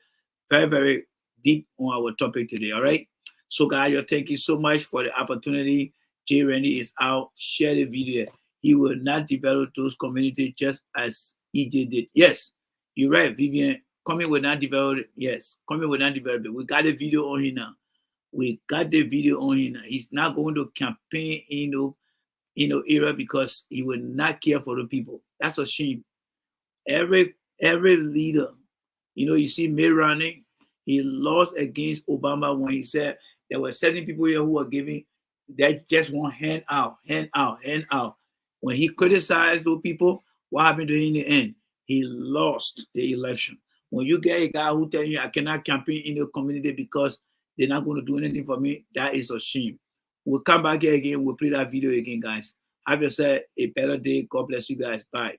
S1: very, very deep on our topic today. All right. So, guys, thank you so much for the opportunity. Jay Randy is out. Share the video. He will not develop those communities just as EJ did. Yes, you're right, Vivian. Cumming will not develop it. Yes, Cumming will not develop it. We got the video on here now. We got the video on here now. He's not going to campaign area because he will not care for the people. That's a shame. Every leader, you see Mitt Romney, he lost against Obama when he said there were certain people here who were giving, that just want hand out. When he criticized those people, what happened to him in the end? He lost the election. When you get a guy who tells you I cannot campaign in the community because they're not going to do anything for me, that is a shame. We'll come back here again. We'll play that video again, guys. Have yourself a better day. God bless you guys. Bye.